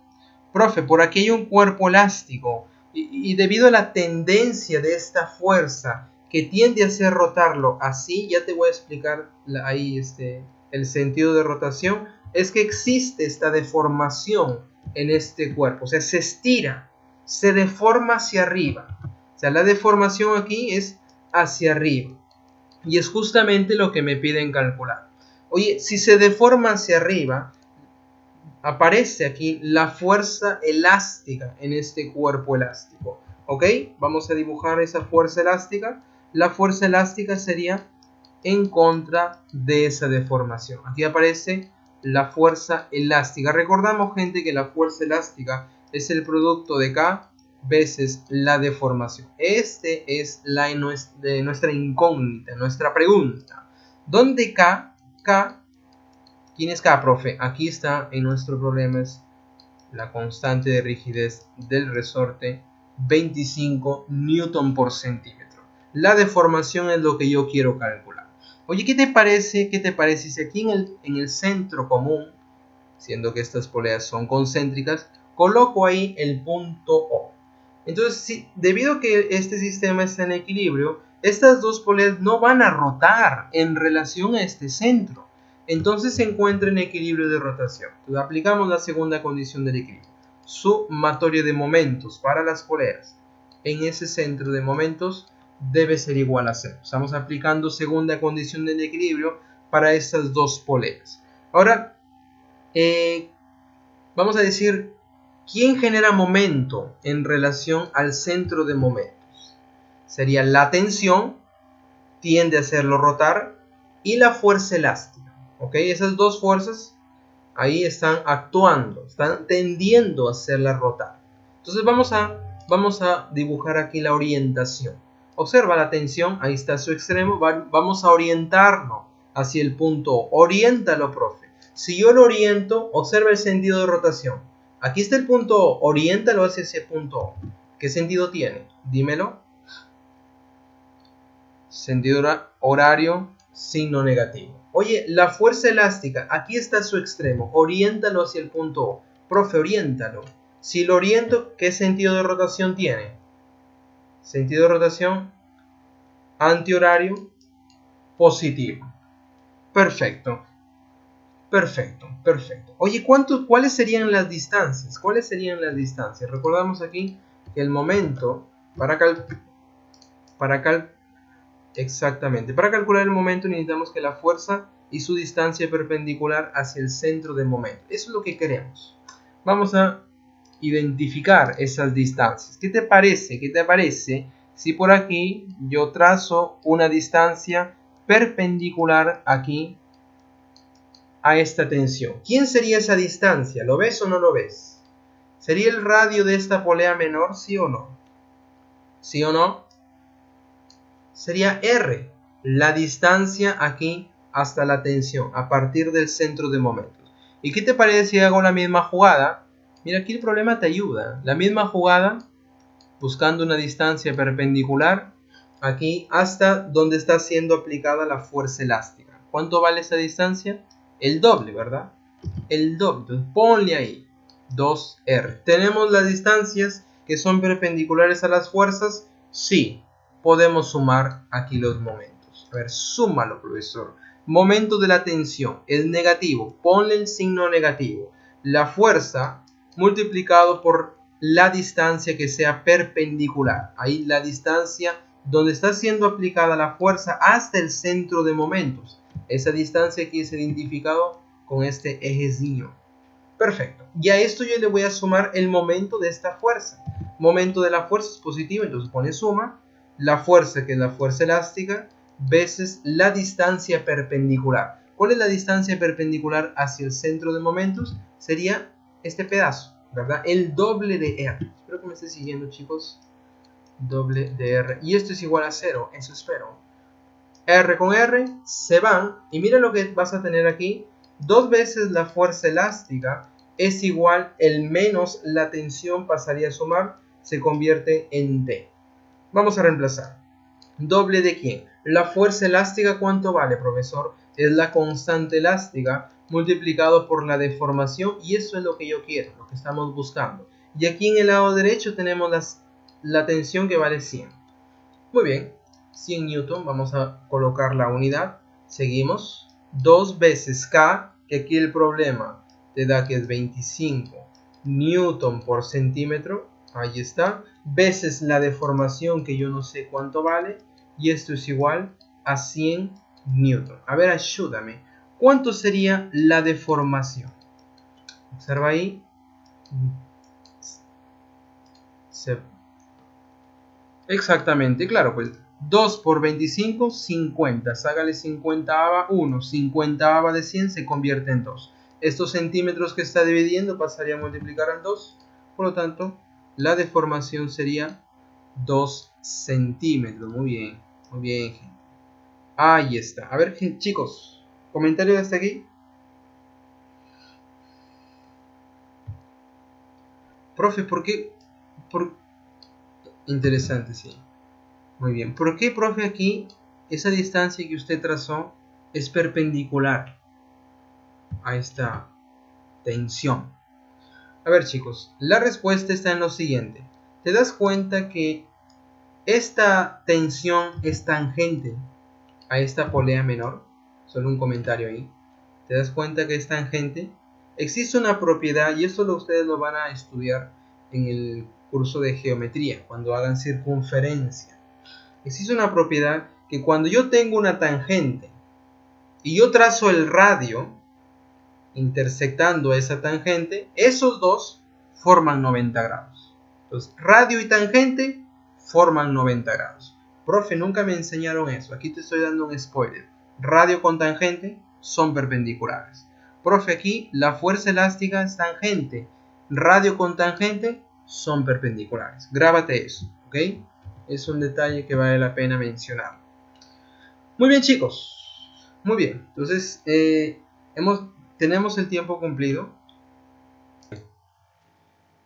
Profe, por aquí hay un cuerpo elástico y debido a la tendencia de esta fuerza que tiende a hacer rotarlo así, ya te voy a explicar ahí el sentido de rotación, es que existe esta deformación en este cuerpo, o sea, se estira, se deforma hacia arriba. O sea, la deformación aquí es hacia arriba y es justamente lo que me piden calcular. Oye, si se deforma hacia arriba, aparece aquí la fuerza elástica en este cuerpo elástico. ¿Ok? Vamos a dibujar esa fuerza elástica. La fuerza elástica sería en contra de esa deformación. Aquí aparece la fuerza elástica. Recordamos, gente, que la fuerza elástica es el producto de K veces la deformación. Este es de nuestra incógnita, nuestra pregunta. ¿Dónde K? ¿Quién es K, profe? Aquí está en nuestro problema es la constante de rigidez del resorte, 25 newton por centímetro. La deformación es lo que yo quiero calcular. Oye, ¿qué te parece? ¿Qué te parece si aquí en el centro común, siendo que estas poleas son concéntricas, coloco ahí el punto O? Entonces, debido a que este sistema está en equilibrio, estas dos poleas no van a rotar en relación a este centro. Entonces se encuentra en equilibrio de rotación. Entonces aplicamos la segunda condición del equilibrio. Sumatorio de momentos para las poleas en ese centro de momentos debe ser igual a 0. Estamos aplicando segunda condición del equilibrio para estas dos poleas. Ahora, vamos a decir, ¿quién genera momento en relación al centro de momentos? Sería la tensión, tiende a hacerlo rotar, y la fuerza elástica. ¿Ok? Esas dos fuerzas ahí están actuando, están tendiendo a hacerla rotar. Entonces vamos a dibujar aquí la orientación. Observa la tensión, ahí está su extremo, vamos a orientarnos hacia el punto O. Oriéntalo, profe. Si yo lo oriento, observa el sentido de rotación. Aquí está el punto O, oriéntalo hacia ese punto O. ¿Qué sentido tiene? Dímelo. Sentido horario, signo negativo. Oye, la fuerza elástica, aquí está su extremo, oriéntalo hacia el punto O. Profe, oriéntalo. Si lo oriento, ¿qué sentido de rotación tiene? Sentido de rotación antihorario positivo. Perfecto. Perfecto, perfecto. Oye, ¿cuáles serían las distancias? ¿Cuáles serían las distancias? Recordamos aquí que el momento exactamente. Para calcular el momento necesitamos que la fuerza y su distancia perpendicular hacia el centro del momento. Eso es lo que queremos. Vamos a identificar esas distancias. ¿Qué te parece? ¿Qué te parece si por aquí yo trazo una distancia perpendicular aquí a esta tensión? ¿Quién sería esa distancia? ¿Lo ves o no lo ves? ¿Sería el radio de esta polea menor? ¿Sí o no? ¿Sí o no? Sería R, la distancia aquí hasta la tensión, a partir del centro de momentos. ¿Y qué te parece si hago la misma jugada? Mira, aquí el problema te ayuda. La misma jugada, buscando una distancia perpendicular, aquí hasta donde está siendo aplicada la fuerza elástica. ¿Cuánto vale esa distancia? El doble, ¿verdad? El doble. Entonces, ponle ahí, 2R. ¿Tenemos las distancias que son perpendiculares a las fuerzas? Sí. Podemos sumar aquí los momentos. A ver, súmalo, profesor. Momento de la tensión es negativo. Ponle el signo negativo. La fuerza multiplicado por la distancia que sea perpendicular. Ahí la distancia donde está siendo aplicada la fuerza hasta el centro de momentos. Esa distancia aquí es identificado con este ejezinho. Perfecto. Y a esto yo le voy a sumar el momento de esta fuerza. Momento de la fuerza es positivo, entonces pone suma. La fuerza, que es la fuerza elástica, veces la distancia perpendicular. ¿Cuál es la distancia perpendicular hacia el centro de momentos? Sería este pedazo, ¿verdad? El doble de R. Espero que me esté siguiendo, chicos. Doble de R. Y esto es igual a 0, eso espero. R con R se van. Y mira lo que vas a tener aquí. 2 veces la fuerza elástica es igual el menos la tensión pasaría a sumar. Se convierte en T. Vamos a reemplazar. ¿Doble de quién? La fuerza elástica, ¿cuánto vale, profesor? Es la constante elástica multiplicado por la deformación, y eso es lo que yo quiero, lo que estamos buscando. Y aquí en el lado derecho tenemos la tensión que vale 100. Muy bien, 100 newton, vamos a colocar la unidad. Seguimos. 2 veces K, que aquí el problema te da que es 25 newton por centímetro. Ahí está. Veces la deformación, que yo no sé cuánto vale. Y esto es igual a 100 newton. A ver, ayúdame. ¿Cuánto sería la deformación? Observa ahí. Exactamente, claro, pues 2 por 25, 50. Sácale 50ava, 1. 50ava de 100 se convierte en 2. Estos centímetros que está dividiendo pasaría a multiplicar al 2. Por lo tanto, la deformación sería 2 centímetros. Muy bien, gente. Ahí está. A ver, chicos, ¿comentarios hasta aquí? Profe, ¿por qué? Interesante, sí. Muy bien. ¿Por qué, profe, aquí esa distancia que usted trazó es perpendicular a esta tensión? A ver, chicos, la respuesta está en lo siguiente. ¿Te das cuenta que esta tensión es tangente a esta polea menor? Solo un comentario ahí. ¿Te das cuenta que es tangente? Existe una propiedad, y esto ustedes lo van a estudiar en el curso de geometría, cuando hagan circunferencia. Existe una propiedad que cuando yo tengo una tangente y yo trazo el radio intersectando esa tangente, esos dos forman 90 grados. Entonces, radio y tangente forman 90 grados. Profe, nunca me enseñaron eso. Aquí te estoy dando un spoiler. Radio con tangente son perpendiculares. Profe, aquí la fuerza elástica es tangente. Radio con tangente son perpendiculares. Grábate eso, ¿ok? Es un detalle que vale la pena mencionar. Muy bien, chicos. Muy bien. Entonces, tenemos el tiempo cumplido.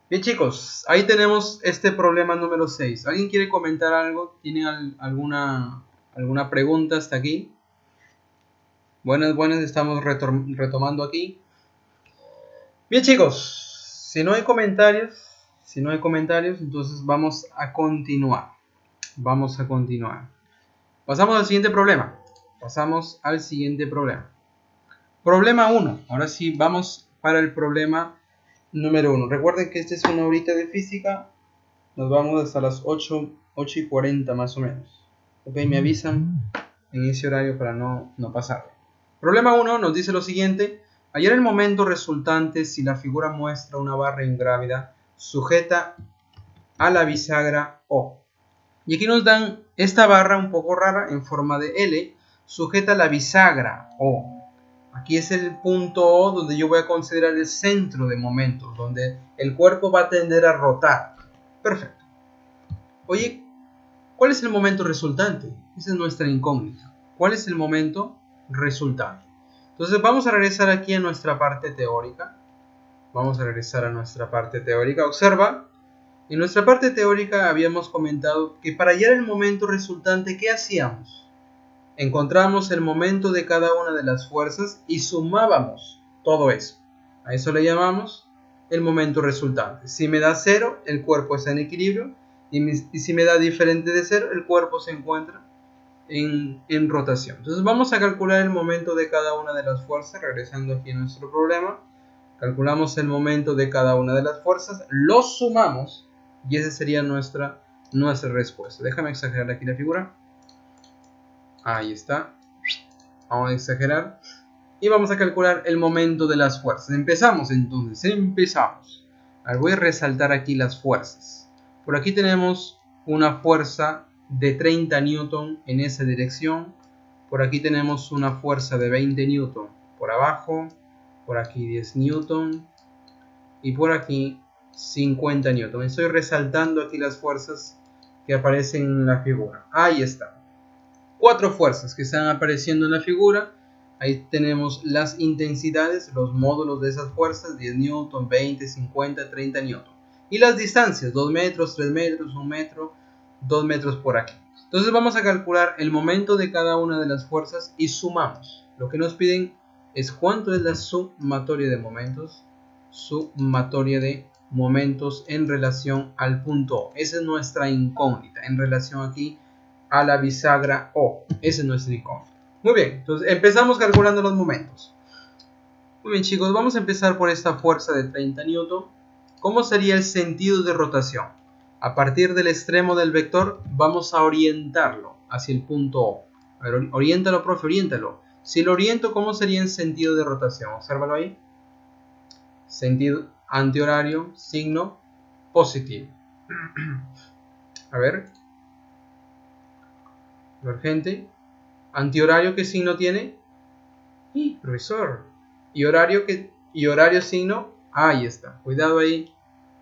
Bien, chicos. Ahí tenemos este problema número 6. ¿Alguien quiere comentar algo? ¿Tienen alguna pregunta hasta aquí? Buenas. Estamos retomando aquí. Bien, chicos. Si no hay comentarios, entonces vamos a continuar. Pasamos al siguiente problema. Problema 1. Ahora sí, vamos para el problema número 1. Recuerden que esta es una horita de física. Nos vamos hasta las 8:40 más o menos. Ok, me avisan en ese horario para no pasarlo. Problema 1 nos dice lo siguiente. Hallar el momento resultante si la figura muestra una barra ingrávida sujeta a la bisagra O. Y aquí nos dan esta barra un poco rara en forma de L, sujeta a la bisagra O. Aquí es el punto O donde yo voy a considerar el centro de momentos, donde el cuerpo va a tender a rotar. Perfecto. Oye, ¿cuál es el momento resultante? Esa es nuestra incógnita. ¿Cuál es el momento resultante? Entonces vamos a regresar aquí a nuestra parte teórica. Observa. En nuestra parte teórica habíamos comentado que para hallar el momento resultante, ¿qué hacíamos? Encontramos el momento de cada una de las fuerzas y sumábamos todo eso. A eso le llamamos el momento resultante. Si me da 0, el cuerpo está en equilibrio, y si me da diferente de 0, el cuerpo se encuentra en rotación. Entonces vamos a calcular el momento de cada una de las fuerzas, regresando aquí a nuestro problema. Calculamos el momento de cada una de las fuerzas, los sumamos, y esa sería nuestra respuesta. Déjame exagerar aquí la figura. Ahí está. Vamos a exagerar. Y vamos a calcular el momento de las fuerzas. Empezamos entonces. A ver, voy a resaltar aquí las fuerzas. Por aquí tenemos una fuerza de 30 newton en esa dirección. Por aquí tenemos una fuerza de 20 newton por abajo. Por aquí 10 newton. Y por aquí 50 newton. Estoy resaltando aquí las fuerzas que aparecen en la figura. Ahí está. 4 fuerzas que están apareciendo en la figura. Ahí tenemos las intensidades, los módulos de esas fuerzas, 10 newton, 20, 50, 30 newton. Y las distancias, 2 metros, 3 metros, 1 metro, 2 metros por aquí. Entonces vamos a calcular el momento de cada una de las fuerzas y sumamos. Lo que nos piden es cuánto es la sumatoria de momentos. Sumatoria de momentos en relación al punto O. Esa es nuestra incógnita en relación aquí a la bisagra O. Esa es nuestra incógnita. Muy bien, entonces empezamos calculando los momentos. Muy bien, chicos, vamos a empezar por esta fuerza de 30 Newton. ¿Cómo sería el sentido de rotación? A partir del extremo del vector vamos a orientarlo hacia el punto O. A ver, oriéntalo, profe, oriéntalo. Si lo oriento, ¿cómo sería el sentido de rotación? Obsérvalo ahí. Sentido antihorario, signo positivo. A ver, gente. Antihorario, ¿qué signo tiene? Profesor. ¿Y horario signo? Ahí está. Cuidado ahí.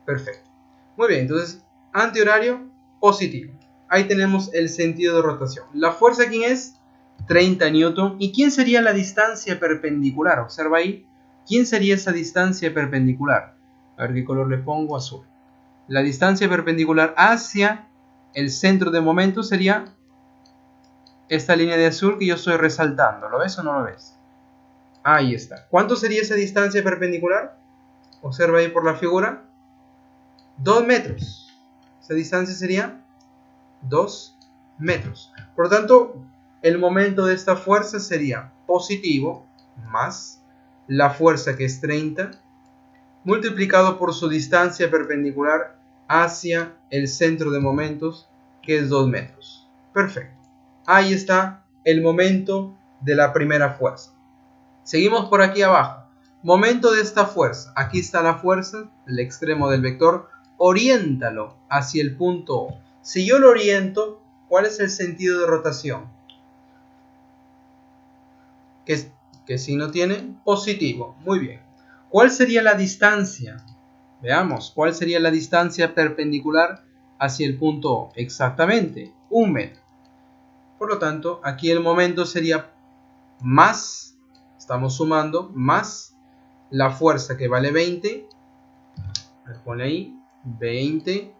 Perfecto. Muy bien, entonces antihorario positivo. Ahí tenemos el sentido de rotación. La fuerza, ¿quién es? 30 newton. ¿Y quién sería la distancia perpendicular? Observa ahí. ¿Quién sería esa distancia perpendicular? A ver qué color le pongo. Azul. La distancia perpendicular hacia el centro de momento sería esta línea de azul que yo estoy resaltando. ¿Lo ves o no lo ves? Ahí está. ¿Cuánto sería esa distancia perpendicular? Observa ahí por la figura. 2 metros. Esa distancia sería 2 metros. Por lo tanto, el momento de esta fuerza sería positivo más la fuerza, que es 30, multiplicado por su distancia perpendicular hacia el centro de momentos, que es 2 metros. Perfecto. Ahí está el momento de la primera fuerza. Seguimos por aquí abajo. Momento de esta fuerza. Aquí está la fuerza, el extremo del vector. Oriéntalo hacia el punto O. Si yo lo oriento, ¿cuál es el sentido de rotación? ¿Qué signo tiene? Positivo. Muy bien. ¿Cuál sería la distancia? Veamos, ¿cuál sería la distancia perpendicular hacia el punto O? Exactamente, 1 metro. Por lo tanto, aquí el momento sería más, estamos sumando, más la fuerza, que vale 20. Pone ahí, 20,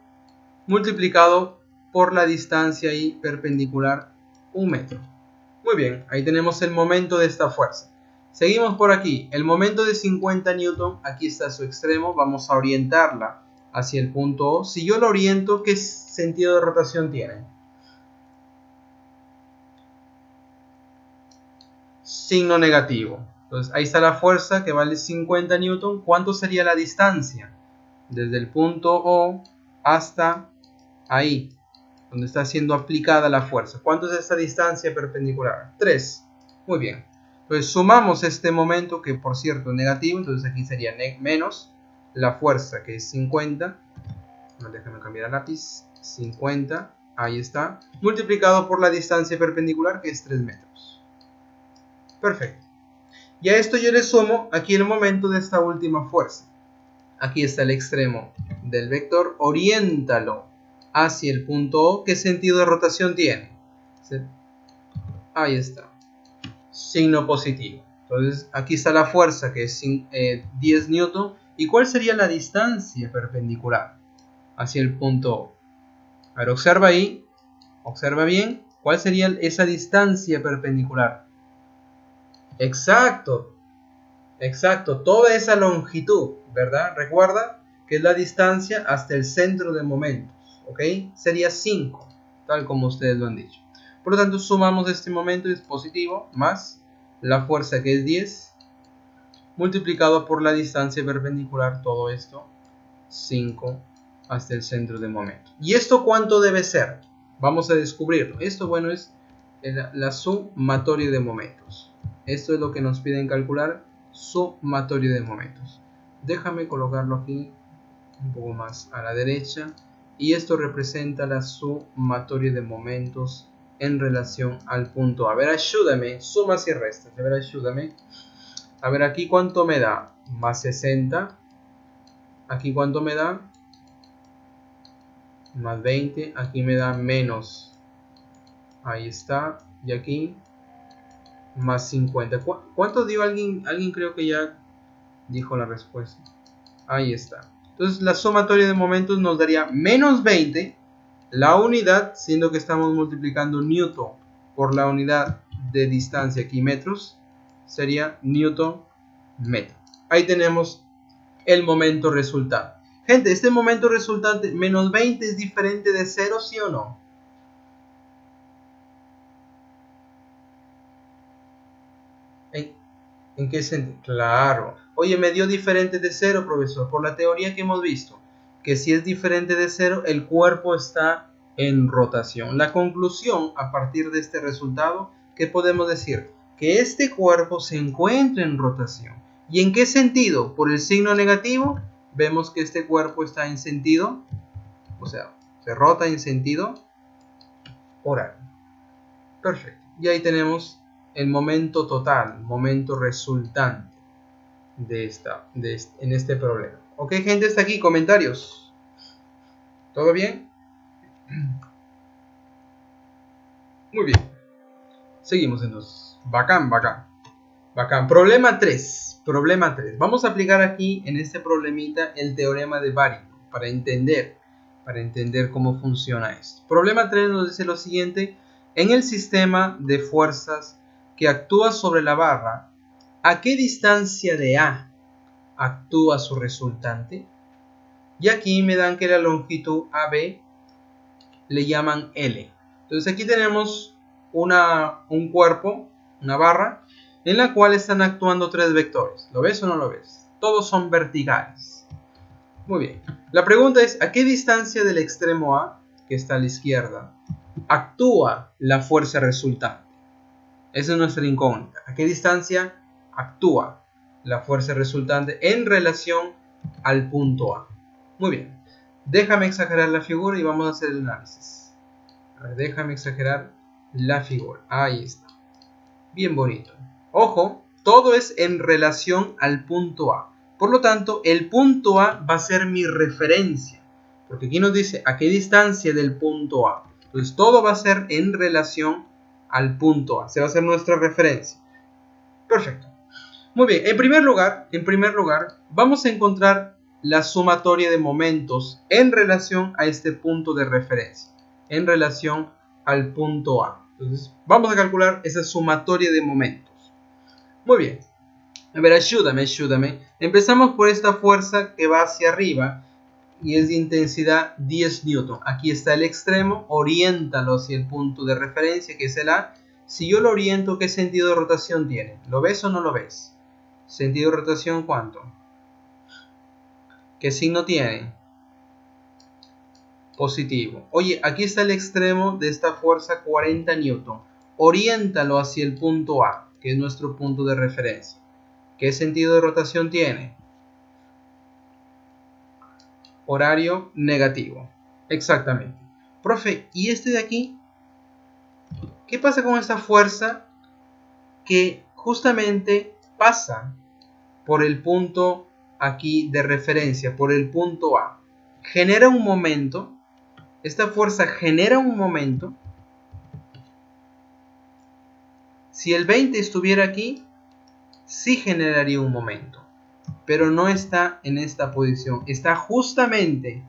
multiplicado por la distancia ahí perpendicular, 1 metro. Muy bien, ahí tenemos el momento de esta fuerza. Seguimos por aquí. El momento de 50 newton, aquí está su extremo. Vamos a orientarla hacia el punto O. Si yo lo oriento, ¿qué sentido de rotación tiene? Signo negativo. Entonces ahí está la fuerza, que vale 50 newton. ¿Cuánto sería la distancia? Desde el punto O hasta ahí, donde está siendo aplicada la fuerza. ¿Cuánto es esta distancia perpendicular? 3. Muy bien. Entonces sumamos este momento, que por cierto es negativo. Entonces aquí sería menos la fuerza, que es 50. No, déjame cambiar el lápiz. 50. Ahí está. Multiplicado por la distancia perpendicular, que es 3 metros. Perfecto. Y a esto yo le sumo aquí el momento de esta última fuerza. Aquí está el extremo del vector. Oriéntalo hacia el punto O. ¿Qué sentido de rotación tiene? Ahí está. Signo positivo. Entonces aquí está la fuerza, que es 10 newton. ¿Y cuál sería la distancia perpendicular hacia el punto O? A ver, observa ahí. Observa bien. ¿Cuál sería esa distancia perpendicular? Exacto. Exacto. Toda esa longitud, ¿verdad? Recuerda que es la distancia hasta el centro de momentos. ¿Ok? Sería 5, tal como ustedes lo han dicho. Por lo tanto, sumamos este momento, es positivo, más la fuerza, que es 10, multiplicado por la distancia perpendicular, todo esto, 5, hasta el centro de momento. ¿Y esto cuánto debe ser? Vamos a descubrirlo. Esto, bueno, es la sumatoria de momentos. Esto es lo que nos piden calcular, sumatoria de momentos. Déjame colocarlo aquí un poco más a la derecha. Y esto representa la sumatoria de momentos en relación al punto. A ver, ayúdame. Sumas y restas. A ver, ayúdame. A ver, aquí cuánto me da. Más 60. Aquí cuánto me da. Más 20. Aquí me da menos. Ahí está. Y aquí más 50. ¿Cuánto dio alguien? Alguien creo que ya dijo la respuesta. Ahí está. Entonces la sumatoria de momentos nos daría menos 20 la unidad, siendo que estamos multiplicando newton por la unidad de distancia aquí, metros, sería newton metro. Ahí tenemos el momento resultante. Gente, este momento resultante, menos 20 es diferente de 0, ¿sí o no? ¿En qué sentido? Claro. Oye, me dio diferente de 0, profesor, por la teoría que hemos visto, que si es diferente de 0, el cuerpo está en rotación. La conclusión a partir de este resultado, ¿qué podemos decir? Que este cuerpo se encuentra en rotación. ¿Y en qué sentido? Por el signo negativo, vemos que este cuerpo está en sentido, o sea, se rota en sentido horario. Perfecto. Y ahí tenemos el momento total, momento resultante en este problema. Ok, gente, hasta aquí. Comentarios. ¿Todo bien? Muy bien. Seguimos entonces. Bacán, bacán. Bacán. Problema 3. Problema 3. Vamos a aplicar aquí en este problemita el teorema de Barry para entender cómo funciona esto. Problema 3 nos dice lo siguiente. En el sistema de fuerzas que actúa sobre la barra, ¿a qué distancia de A actúa su resultante? Y aquí me dan que la longitud AB le llaman L. Entonces aquí tenemos un cuerpo, una barra, en la cual están actuando tres vectores. ¿Lo ves o no lo ves? Todos son verticales. Muy bien. La pregunta es, ¿a qué distancia del extremo A, que está a la izquierda, actúa la fuerza resultante? Esa es nuestra incógnita. ¿A qué distancia actúa la fuerza resultante en relación al punto A? Muy bien. Déjame exagerar la figura y vamos a hacer el análisis. A ver, déjame exagerar la figura. Ahí está. Bien bonito. Ojo, todo es en relación al punto A. Por lo tanto, el punto A va a ser mi referencia. Porque aquí nos dice a qué distancia del punto A. Entonces, todo va a ser en relación al punto A. Se va a hacer nuestra referencia. Perfecto. Muy bien. En primer lugar, vamos a encontrar la sumatoria de momentos en relación a este punto de referencia. En relación al punto A. Entonces, vamos a calcular esa sumatoria de momentos. Muy bien. A ver, ayúdame. Empezamos por esta fuerza que va hacia arriba y es de intensidad 10 newton. Aquí está el extremo, oriéntalo hacia el punto de referencia que es el A. Si yo lo oriento, ¿qué sentido de rotación tiene? ¿Lo ves o no lo ves? ¿Sentido de rotación cuánto? ¿Qué signo tiene? Positivo. Oye, aquí está el extremo de esta fuerza 40 newton. Oriéntalo hacia el punto A, que es nuestro punto de referencia. ¿Qué sentido de rotación tiene? Horario negativo. Exactamente. Profe, ¿y este de aquí? ¿Qué pasa con esta fuerza que justamente pasa por el punto aquí de referencia, por el punto A? Genera un momento. Esta fuerza genera un momento. Si el 20 estuviera aquí, sí generaría un momento. Pero no está en esta posición. Está justamente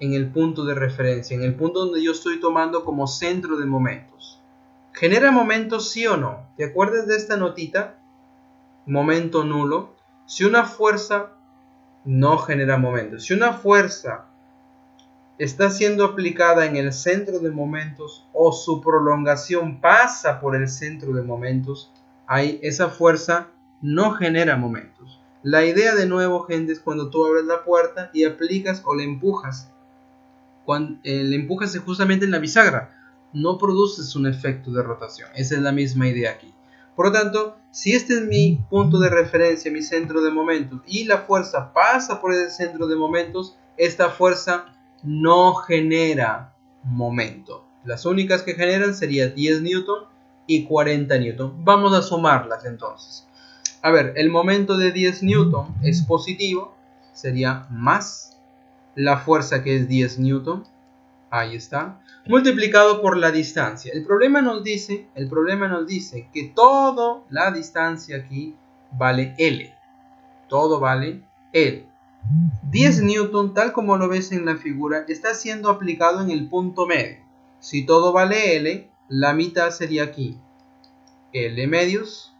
en el punto de referencia, en el punto donde yo estoy tomando como centro de momentos. ¿Genera momentos sí o no? ¿Te acuerdas de esta notita? Momento nulo. Si una fuerza no genera momentos, si una fuerza está siendo aplicada en el centro de momentos o su prolongación pasa por el centro de momentos, ahí esa fuerza no genera momentos. La idea de nuevo, gente, es cuando tú abres la puerta y aplicas o le empujas. Cuando le empujas justamente en la bisagra, no produces un efecto de rotación. Esa es la misma idea aquí. Por lo tanto, si este es mi punto de referencia, mi centro de momentos, y la fuerza pasa por ese centro de momentos, esta fuerza no genera momento. Las únicas que generan serían 10 newton y 40 newton. Vamos a sumarlas entonces. A ver, el momento de 10 newton es positivo, sería más la fuerza que es 10 newton, ahí está, multiplicado por la distancia. El problema nos dice que toda la distancia aquí vale L. Todo vale L. 10 newton, tal como lo ves en la figura, está siendo aplicado en el punto medio. Si todo vale L, la mitad sería aquí L medios,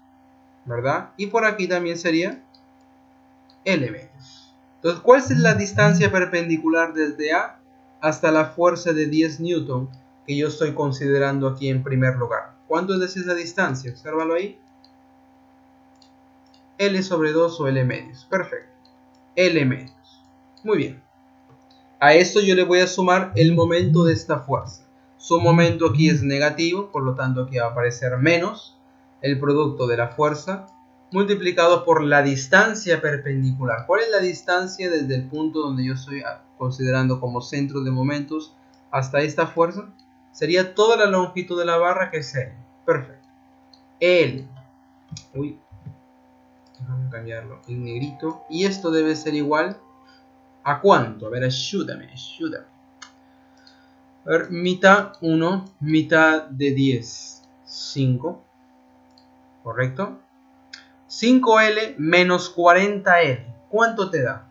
¿verdad? Y por aquí también sería L medios. Entonces, ¿cuál es la distancia perpendicular desde A hasta la fuerza de 10 newton que yo estoy considerando aquí en primer lugar? ¿Cuánto es esa distancia? Obsérvalo ahí. L sobre 2 o L medios. Perfecto. L medios. Muy bien. A esto yo le voy a sumar el momento de esta fuerza. Su momento aquí es negativo, por lo tanto aquí va a aparecer menos el producto de la fuerza multiplicado por la distancia perpendicular. ¿Cuál es la distancia desde el punto donde yo estoy considerando como centro de momentos hasta esta fuerza? Sería toda la longitud de la barra, que es L. Perfecto. L. Uy, déjame cambiarlo en negrito. Y esto debe ser igual ¿a cuánto? A ver, ayúdame. A ver, mitad 1, mitad de 10, 5. ¿Correcto? 5L menos 40L. ¿Cuánto te da?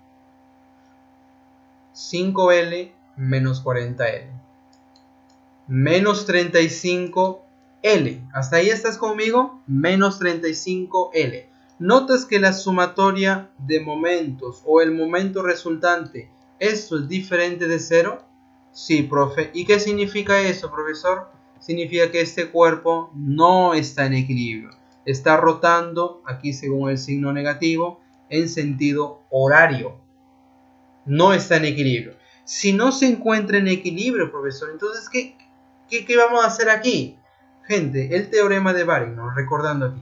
5L menos 40L. Menos 35L. ¿Hasta ahí estás conmigo? Menos 35L. ¿Notas que la sumatoria de momentos o el momento resultante, esto es diferente de 0? Sí, profe. ¿Y qué significa eso, profesor? Significa que este cuerpo no está en equilibrio. Está rotando, aquí según el signo negativo, en sentido horario. No está en equilibrio. Si no se encuentra en equilibrio, profesor, entonces, ¿qué vamos a hacer aquí? Gente, el teorema de Varignon, recordando aquí.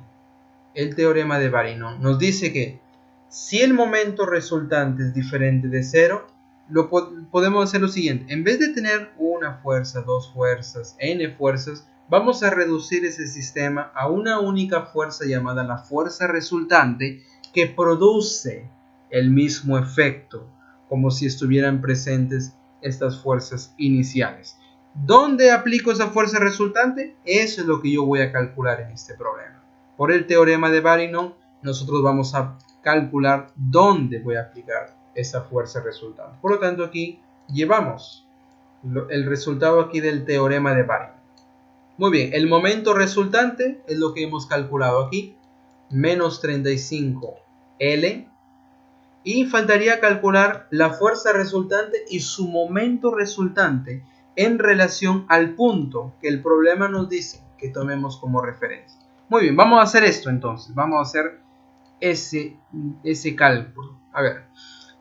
El teorema de Varignon nos dice que si el momento resultante es diferente de 0, podemos hacer lo siguiente. En vez de tener una fuerza, dos fuerzas, n fuerzas, vamos a reducir ese sistema a una única fuerza llamada la fuerza resultante, que produce el mismo efecto, como si estuvieran presentes estas fuerzas iniciales. ¿Dónde aplico esa fuerza resultante? Eso es lo que yo voy a calcular en este problema. Por el teorema de Varignon, nosotros vamos a calcular dónde voy a aplicar esa fuerza resultante. Por lo tanto, aquí llevamos el resultado aquí del teorema de Varignon. Muy bien, el momento resultante es lo que hemos calculado aquí, menos 35L. Y faltaría calcular la fuerza resultante y su momento resultante en relación al punto que el problema nos dice que tomemos como referencia. Muy bien, vamos a hacer esto entonces. Vamos a hacer ese cálculo. A ver,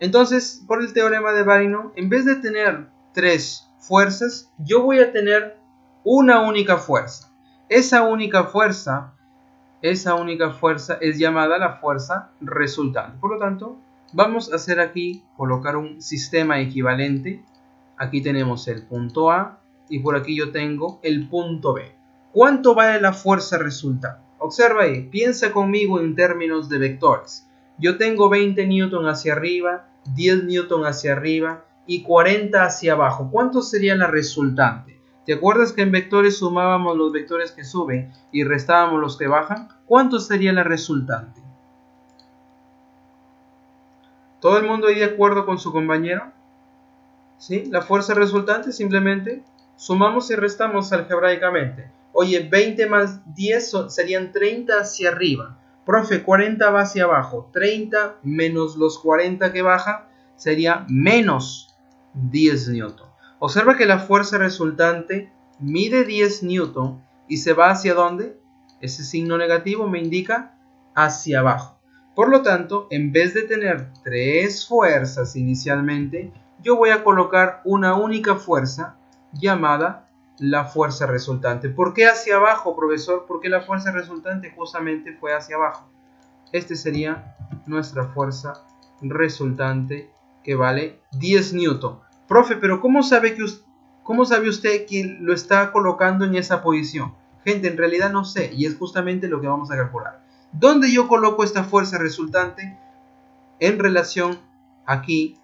entonces, por el teorema de Varignon, en vez de tener tres fuerzas, yo voy a tener una única fuerza. Esa única fuerza es llamada la fuerza resultante. Por lo tanto, vamos a hacer aquí, colocar un sistema equivalente. Aquí tenemos el punto A y por aquí yo tengo el punto B. ¿Cuánto vale la fuerza resultante? Observa ahí, piensa conmigo en términos de vectores. Yo tengo 20 newton hacia arriba, 10 newton hacia arriba y 40 hacia abajo. ¿Cuánto sería la resultante? ¿Te acuerdas que en vectores sumábamos los vectores que suben y restábamos los que bajan? ¿Cuánto sería la resultante? ¿Todo el mundo ahí de acuerdo con su compañero? ¿Sí? La fuerza resultante simplemente sumamos y restamos algebraicamente. Oye, 20 más 10 serían 30 hacia arriba. Profe, 40 va hacia abajo. 30 menos los 40 que bajan sería menos 10 newton. Observa que la fuerza resultante mide 10 newton y se va hacia ¿dónde? Ese signo negativo me indica hacia abajo. Por lo tanto, en vez de tener tres fuerzas inicialmente, yo voy a colocar una única fuerza llamada la fuerza resultante. ¿Por qué hacia abajo, profesor? Porque la fuerza resultante justamente fue hacia abajo. Este sería nuestra fuerza resultante, que vale 10 newton. Profe, pero ¿cómo sabe usted que lo está colocando en esa posición? Gente, en realidad no sé, y es justamente lo que vamos a calcular. ¿Dónde yo coloco esta fuerza resultante? En relación aquí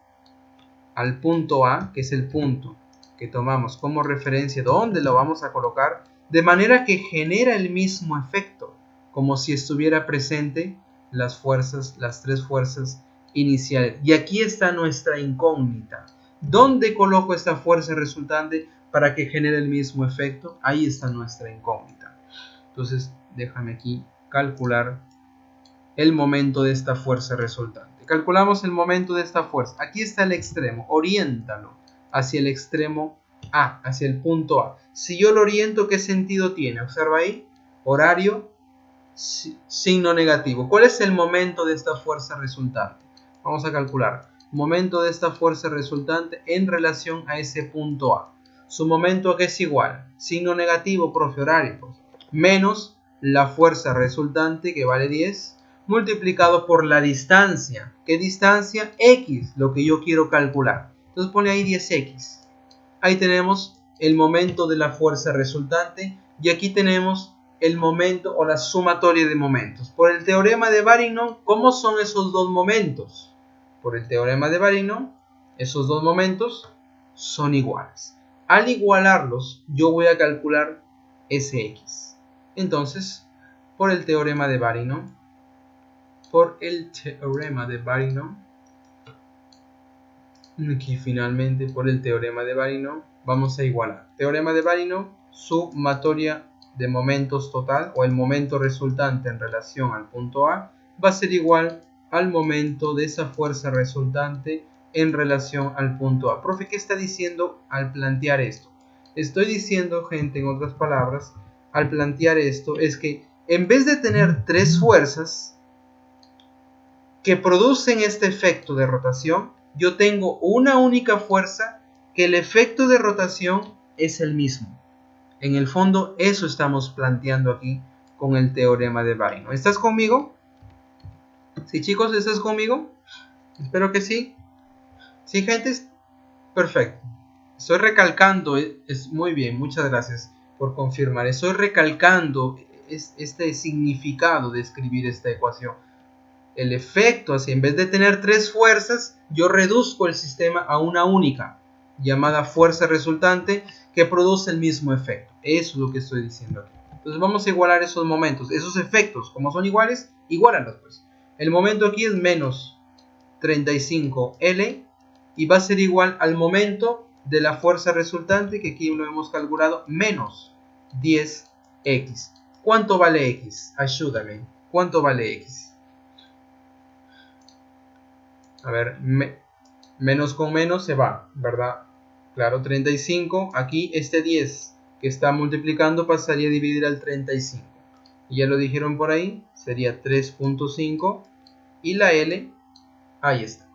al punto A, que es el punto que tomamos como referencia, ¿dónde lo vamos a colocar? De manera que genera el mismo efecto, como si estuviera presente las tres fuerzas iniciales. Y aquí está nuestra incógnita. ¿Dónde coloco esta fuerza resultante para que genere el mismo efecto? Ahí está nuestra incógnita. Entonces, déjame aquí calcular el momento de esta fuerza resultante. Calculamos el momento de esta fuerza. Aquí está el extremo. Oriéntalo hacia el extremo A, hacia el punto A. Si yo lo oriento, ¿qué sentido tiene? Observa ahí. Horario, signo negativo. ¿Cuál es el momento de esta fuerza resultante? Vamos a calcular. Momento de esta fuerza resultante en relación a ese punto A. Su momento que es igual. Signo negativo, profe, horario. Menos la fuerza resultante que vale 10. Multiplicado por la distancia. ¿Qué distancia? X, lo que yo quiero calcular. Entonces pone ahí 10x. Ahí tenemos el momento de la fuerza resultante. Y aquí tenemos el momento o la sumatoria de momentos. Por el teorema de Varignon, ¿cómo son esos dos momentos? Por el teorema de Varignon, esos dos momentos son iguales. Al igualarlos, yo voy a calcular ese x. Entonces, por el teorema de Varignon, aquí finalmente por el teorema de Varignon, vamos a igualar. Teorema de Varignon, sumatoria de momentos total o el momento resultante en relación al punto A va a ser igual al momento de esa fuerza resultante en relación al punto A. Profe, ¿qué está diciendo al plantear esto? Estoy diciendo, gente, en otras palabras, al plantear esto es que en vez de tener tres fuerzas que producen este efecto de rotación, yo tengo una única fuerza que el efecto de rotación es el mismo. En el fondo, eso estamos planteando aquí con el teorema de Varignon. ¿Estás conmigo? ¿Sí, chicos? ¿Estás conmigo? Espero que sí. ¿Sí, gente? Perfecto. Estoy recalcando, es muy bien, muchas gracias por confirmar. Estoy recalcando este significado de escribir esta ecuación. El efecto, así, en vez de tener tres fuerzas, yo reduzco el sistema a una única, llamada fuerza resultante, que produce el mismo efecto. Eso es lo que estoy diciendo aquí. Entonces vamos a igualar esos momentos, esos efectos, como son iguales, iguálalos pues. El momento aquí es menos 35L y va a ser igual al momento de la fuerza resultante, que aquí lo hemos calculado, menos 10x. ¿Cuánto vale x? Ayúdame. ¿Cuánto vale x? A ver, menos con menos se va, ¿verdad? Claro, 35. Aquí este 10 que está multiplicando pasaría a dividir al 35. Y ya lo dijeron por ahí, sería 3.5. Y la L, ahí está.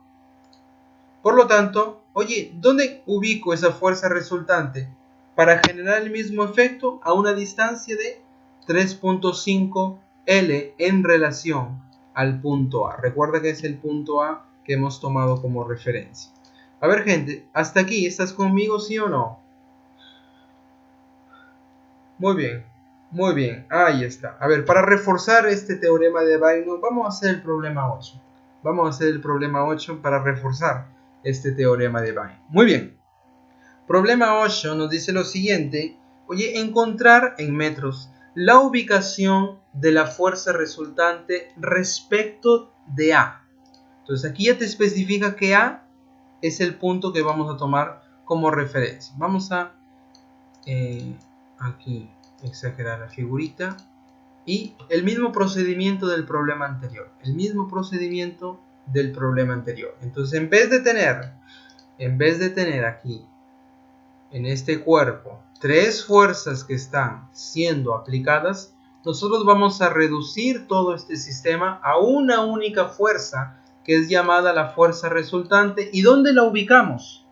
Por lo tanto, oye, ¿dónde ubico esa fuerza resultante para generar el mismo efecto a una distancia de 3.5 L en relación al punto A? Recuerda que es el punto A que hemos tomado como referencia. A ver, gente, hasta aquí, ¿estás conmigo, sí o no? Muy bien, ahí está. A ver, para reforzar este teorema de Varignon, vamos a hacer el problema 8. Vamos a hacer el problema 8 para reforzar este teorema de Varignon. Muy bien. Problema 8 nos dice lo siguiente. Oye, encontrar en metros la ubicación de la fuerza resultante respecto de A. Entonces aquí ya te especifica que A es el punto que vamos a tomar como referencia. Vamos a aquí exagerar la figurita. Y el mismo procedimiento del problema anterior. El mismo procedimiento del problema anterior. Entonces en vez de tener aquí en este cuerpo tres fuerzas que están siendo aplicadas, nosotros vamos a reducir todo este sistema a una única fuerza que es llamada la fuerza resultante. ¿Y dónde la ubicamos?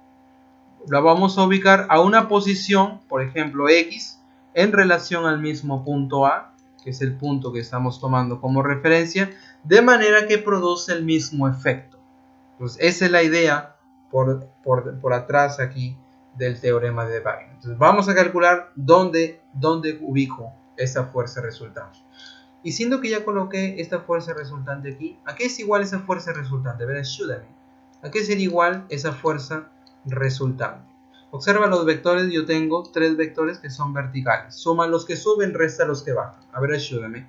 La vamos a ubicar a una posición, por ejemplo X, en relación al mismo punto A, que es el punto que estamos tomando como referencia, de manera que produce el mismo efecto. Entonces esa es la idea por atrás aquí del teorema de Varignon. Entonces vamos a calcular dónde ubico esa fuerza resultante. Y siendo que ya coloqué esta fuerza resultante aquí, ¿a qué es igual esa fuerza resultante? A ver, ayúdame. ¿A qué sería igual esa fuerza resultante? Observa los vectores. Yo tengo tres vectores que son verticales. Suma los que suben, resta los que bajan. A ver, ayúdame.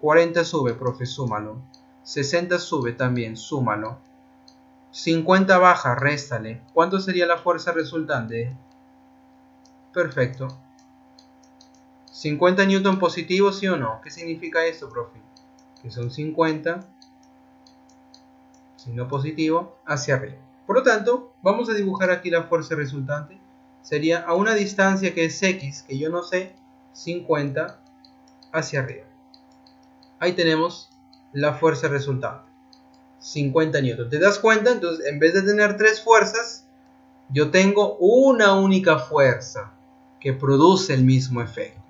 40 sube, profe, súmalo. 60 sube también, súmalo. 50 baja, réstale. ¿Cuánto sería la fuerza resultante? Perfecto. 50 newton positivo, ¿sí o no? ¿Qué significa esto, profe? Que son 50, signo positivo, hacia arriba. Por lo tanto, vamos a dibujar aquí la fuerza resultante. Sería a una distancia que es X, que yo no sé, 50 hacia arriba. Ahí tenemos la fuerza resultante. 50 newton. ¿Te das cuenta? Entonces, en vez de tener tres fuerzas, yo tengo una única fuerza que produce el mismo efecto.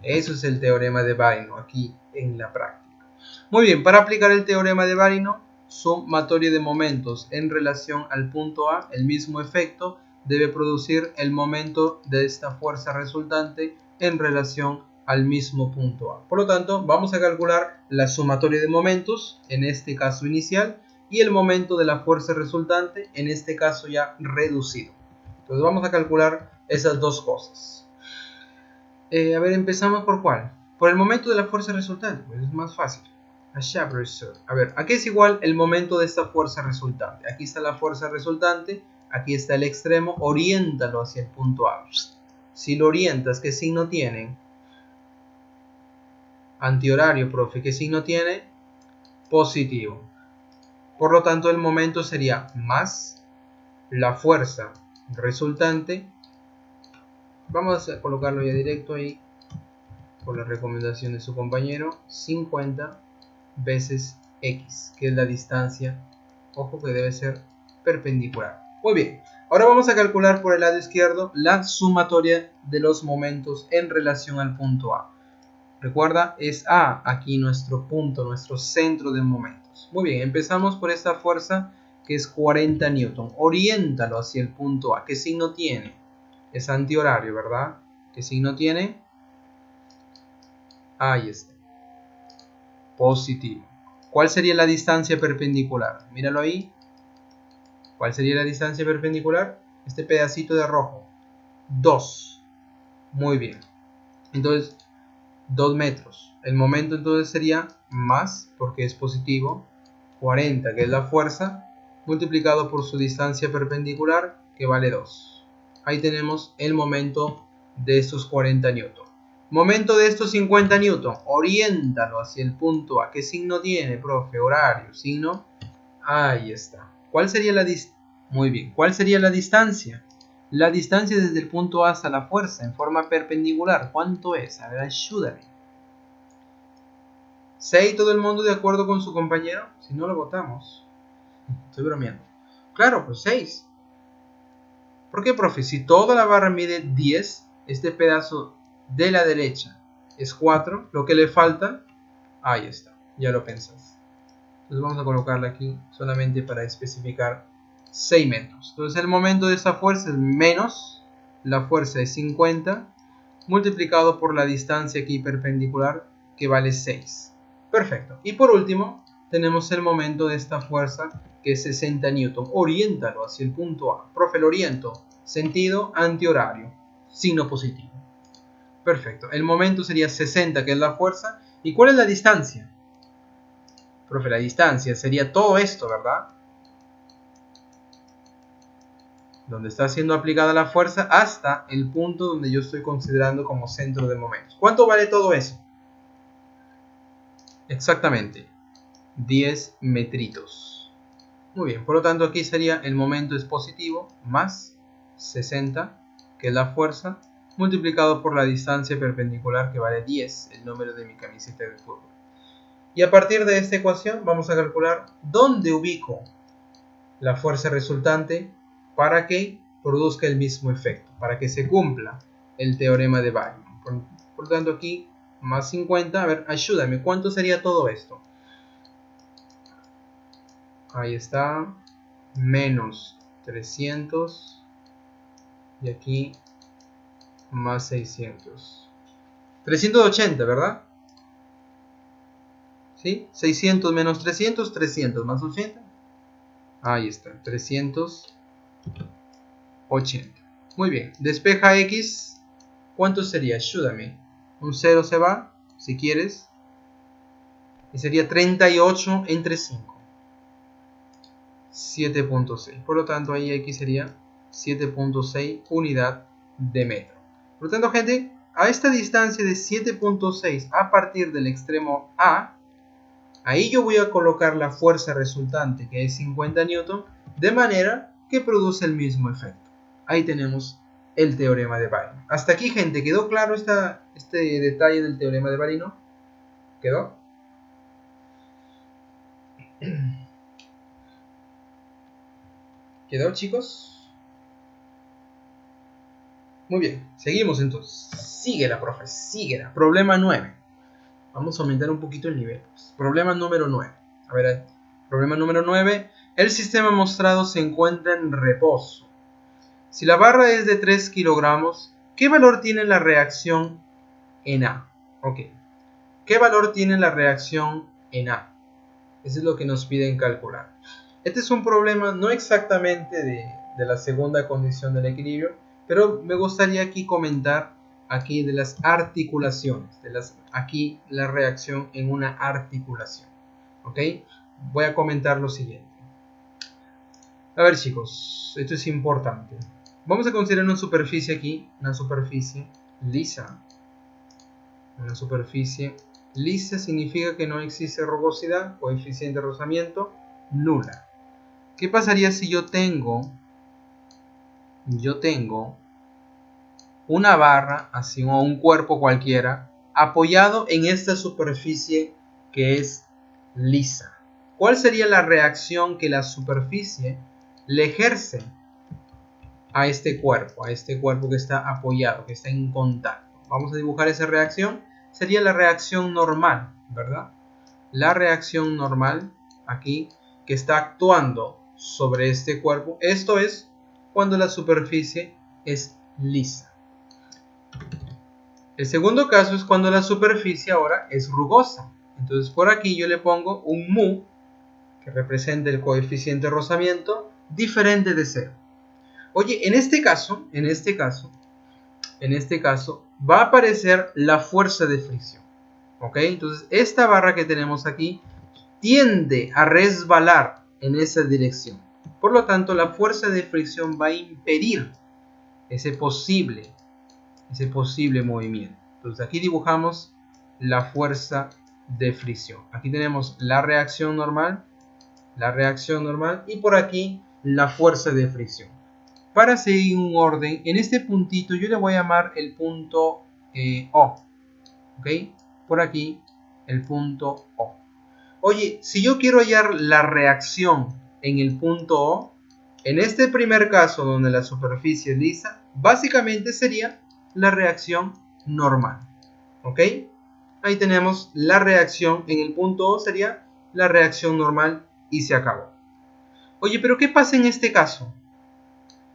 Eso es el teorema de Varino aquí en la práctica. Muy bien, para aplicar el teorema de Varino, sumatoria de momentos en relación al punto A, el mismo efecto debe producir el momento de esta fuerza resultante en relación al mismo punto A. Por lo tanto, vamos a calcular la sumatoria de momentos, en este caso inicial, y el momento de la fuerza resultante, en este caso ya reducido. Entonces vamos a calcular esas dos cosas. A ver, empezamos por cuál. Por el momento de la fuerza resultante, pues es más fácil. A ver, ¿a qué es igual el momento de esta fuerza resultante? Aquí está la fuerza resultante, aquí está el extremo, oriéntalo hacia el punto A. Si lo orientas, ¿qué signo tiene? Antihorario, profe. ¿Qué signo tiene? Positivo. Por lo tanto, el momento sería más la fuerza resultante. Vamos a colocarlo ya directo ahí, por la recomendación de su compañero, 50 veces X, que es la distancia, ojo que debe ser perpendicular. Muy bien, ahora vamos a calcular por el lado izquierdo la sumatoria de los momentos en relación al punto A. Recuerda, es A aquí nuestro punto, nuestro centro de momentos. Muy bien, empezamos por esta fuerza que es 40 newton. Oriéntalo hacia el punto A. ¿Qué signo tiene? Es antihorario, ¿verdad? ¿Qué signo tiene? Ahí está. Positivo. ¿Cuál sería la distancia perpendicular? Míralo ahí. ¿Cuál sería la distancia perpendicular? Este pedacito de rojo. 2. Muy bien. Entonces, 2 metros. El momento entonces sería más, porque es positivo, 40, que es la fuerza, multiplicado por su distancia perpendicular, que vale 2. Ahí tenemos el momento de estos 40 newton. Momento de estos 50 newton, oriéntalo hacia el punto A. ¿Qué signo tiene, profe? Horario, signo. Ahí está. ¿Cuál sería la distancia? Muy bien. ¿Cuál sería la distancia? La distancia desde el punto A hasta la fuerza en forma perpendicular. ¿Cuánto es? A ver, ayúdame. 6, todo el mundo de acuerdo con su compañero. Si no, lo votamos. Estoy bromeando. Claro, pues 6. ¿Por qué, profe? Si toda la barra mide 10, este pedazo de la derecha es 4, lo que le falta, ahí está, ya lo pensás. Entonces vamos a colocarla aquí solamente para especificar 6 metros. Entonces el momento de esta fuerza es menos la fuerza de 50 multiplicado por la distancia aquí perpendicular, que vale 6. Perfecto. Y por último tenemos el momento de esta fuerza, que es 60 newton. Oriéntalo hacia el punto A. Profe, lo oriento. Sentido antihorario. Signo positivo. Perfecto. El momento sería 60, que es la fuerza. ¿Y cuál es la distancia? Profe, la distancia sería todo esto, ¿verdad? Donde está siendo aplicada la fuerza hasta el punto donde yo estoy considerando como centro de momentos. ¿Cuánto vale todo eso? Exactamente, 10 metritos. Muy bien, por lo tanto aquí sería el momento es positivo más 60, que es la fuerza, multiplicado por la distancia perpendicular, que vale 10, el número de mi camiseta de fútbol. Y a partir de esta ecuación vamos a calcular dónde ubico la fuerza resultante para que produzca el mismo efecto, para que se cumpla el teorema de Varino. Por lo tanto aquí más 50, a ver, ayúdame, ¿cuánto sería todo esto? Ahí está, menos 300 y aquí más 600. 380, ¿verdad? ¿Sí? 600 menos 300, 300 más 80. Ahí está, 380. Muy bien, despeja X. ¿Cuánto sería? Ayúdame. Un 0 se va, si quieres. Y sería 38 entre 5. 7.6. Por lo tanto, ahí X sería 7.6 unidad de metro. Por lo tanto, gente, a esta distancia de 7.6 a partir del extremo A, ahí yo voy a colocar la fuerza resultante, que es 50 Newton, de manera que produce el mismo efecto. Ahí tenemos el teorema de Varino. Hasta aquí, gente, ¿quedó claro este detalle del teorema de Varino? ¿Quedó? ¿Quedó, chicos? Muy bien, seguimos entonces. Síguela, profe, síguela. Problema 9. Vamos a aumentar un poquito el nivel. Problema número 9. A ver, problema número 9. El sistema mostrado se encuentra en reposo. Si la barra es de 3 kilogramos, ¿qué valor tiene la reacción en A? Ok. ¿Qué valor tiene la reacción en A? Eso es lo que nos piden calcular. Este es un problema no exactamente de la segunda condición del equilibrio, pero me gustaría aquí comentar aquí de las articulaciones, aquí la reacción en una articulación. ¿Ok? Voy a comentar lo siguiente. A ver, chicos, esto es importante. Vamos a considerar una superficie aquí, una superficie lisa. Una superficie lisa significa que no existe rugosidad, coeficiente de rozamiento nula. ¿Qué pasaría si yo tengo una barra, así, o un cuerpo cualquiera, apoyado en esta superficie que es lisa? ¿Cuál sería la reacción que la superficie le ejerce a este cuerpo que está apoyado, que está en contacto? Vamos a dibujar esa reacción. Sería la reacción normal, ¿verdad? La reacción normal aquí que está actuando sobre este cuerpo. Esto es cuando la superficie es lisa. El segundo caso es cuando la superficie ahora es rugosa. Entonces por aquí yo le pongo un mu que representa el coeficiente de rozamiento diferente de 0. Oye, en este caso va a aparecer la fuerza de fricción. ¿Ok? Entonces esta barra que tenemos aquí tiende a resbalar en esa dirección. Por lo tanto, la fuerza de fricción va a impedir ese posible movimiento. Entonces aquí dibujamos la fuerza de fricción. Aquí tenemos la reacción normal y por aquí la fuerza de fricción. Para seguir un orden, en este puntito yo le voy a llamar el punto O. ¿Ok? Por aquí el punto O. Oye, si yo quiero hallar la reacción en el punto O, en este primer caso donde la superficie es lisa, básicamente sería la reacción normal. ¿Ok? Ahí tenemos la reacción en el punto O, sería la reacción normal y se acabó. Oye, pero ¿qué pasa en este caso?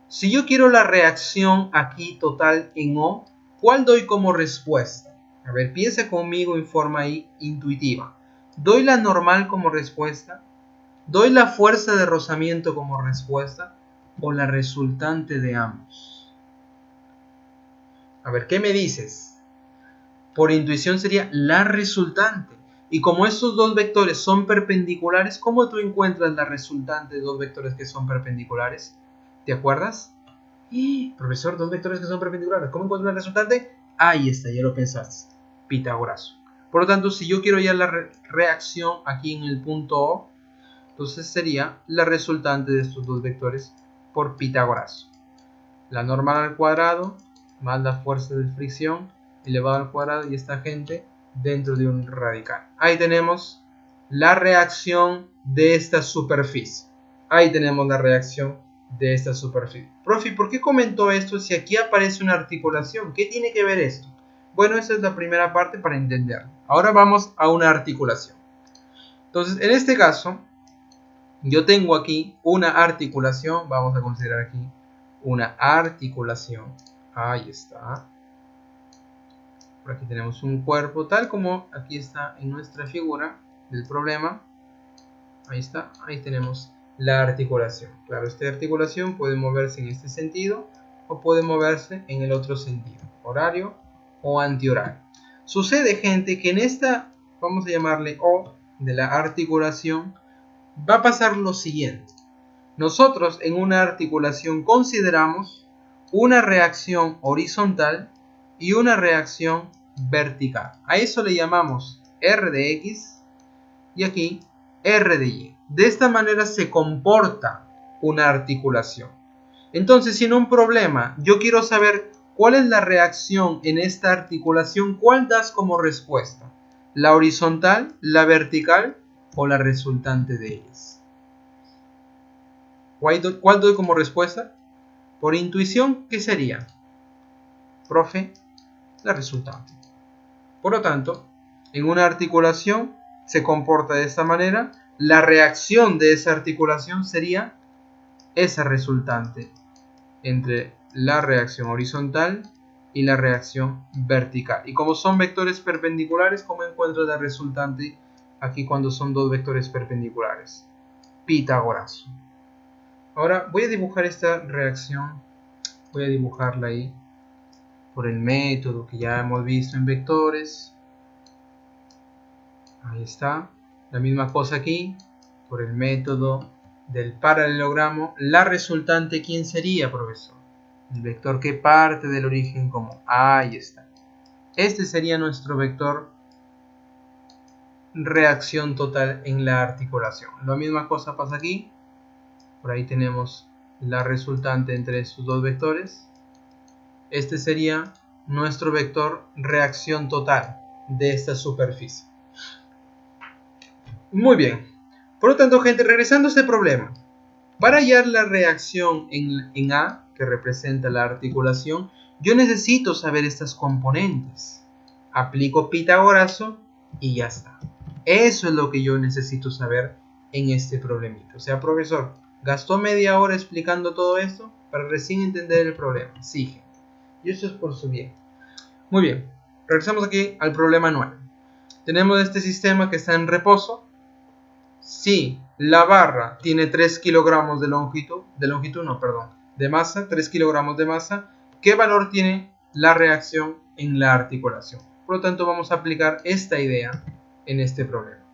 Si yo quiero la reacción aquí total en O, ¿cuál doy como respuesta? A ver, piensa conmigo en forma ahí intuitiva. ¿Doy la normal como respuesta? ¿Doy la fuerza de rozamiento como respuesta? ¿O la resultante de ambos? A ver, ¿qué me dices? Por intuición sería la resultante. Y como estos dos vectores son perpendiculares, ¿cómo tú encuentras la resultante de dos vectores que son perpendiculares? ¿Te acuerdas? Profesor, dos vectores que son perpendiculares, ¿cómo encuentro la resultante? Ahí está, ya lo pensaste. Pitágoras. Por lo tanto, si yo quiero hallar la reacción aquí en el punto O, entonces sería la resultante de estos dos vectores por Pitágoras. La normal al cuadrado más la fuerza de fricción elevado al cuadrado y esta gente dentro de un radical. Ahí tenemos la reacción de esta superficie. Ahí tenemos la reacción de esta superficie. Profe, ¿por qué comentó esto si aquí aparece una articulación? ¿Qué tiene que ver esto? Bueno, esa es la primera parte para entenderlo. Ahora vamos a una articulación. Entonces, en este caso, yo tengo aquí una articulación. Vamos a considerar aquí una articulación. Ahí está. Por aquí tenemos un cuerpo tal como aquí está en nuestra figura del problema. Ahí está. Ahí tenemos la articulación. Claro, esta articulación puede moverse en este sentido o puede moverse en el otro sentido, horario o antihorario. Sucede, gente, que en esta, vamos a llamarle O de la articulación, va a pasar lo siguiente. Nosotros en una articulación consideramos una reacción horizontal y una reacción vertical. A eso le llamamos R de X y aquí R de Y. De esta manera se comporta una articulación. Entonces, si en un problema yo quiero saber cuál es la reacción en esta articulación, ¿cuál das como respuesta? ¿La horizontal, la vertical o la resultante de ellas? ¿Cuál doy como respuesta? Por intuición, ¿qué sería? Profe, la resultante. Por lo tanto, en una articulación se comporta de esta manera. La reacción de esa articulación sería esa resultante entre la reacción horizontal y la reacción vertical. Y como son vectores perpendiculares, ¿cómo encuentro la resultante aquí cuando son dos vectores perpendiculares? Pitágoras. Ahora voy a dibujar esta reacción. Voy a dibujarla ahí por el método que ya hemos visto en vectores. Ahí está. La misma cosa aquí, por el método del paralelogramo. La resultante, ¿quién sería, profesor? El vector que parte del origen común. Ahí está. Este sería nuestro vector reacción total en la articulación. La misma cosa pasa aquí. Por ahí tenemos la resultante entre estos dos vectores. Este sería nuestro vector reacción total de esta superficie. Muy bien. Por lo tanto, gente, regresando a este problema. Para hallar la reacción en A, que representa la articulación, yo necesito saber estas componentes. Aplico Pitágoraso y ya está. Eso es lo que yo necesito saber en este problemita. O sea, profesor, ¿gastó media hora explicando todo esto para recién entender el problema? Sí, gente. Y eso es por su bien. Muy bien. Regresamos aquí al problema 9. Tenemos este sistema que está en reposo. Si la barra tiene 3 kilogramos de masa, 3 kilogramos de masa, ¿qué valor tiene la reacción en la articulación? Por lo tanto, vamos a aplicar esta idea en este problema.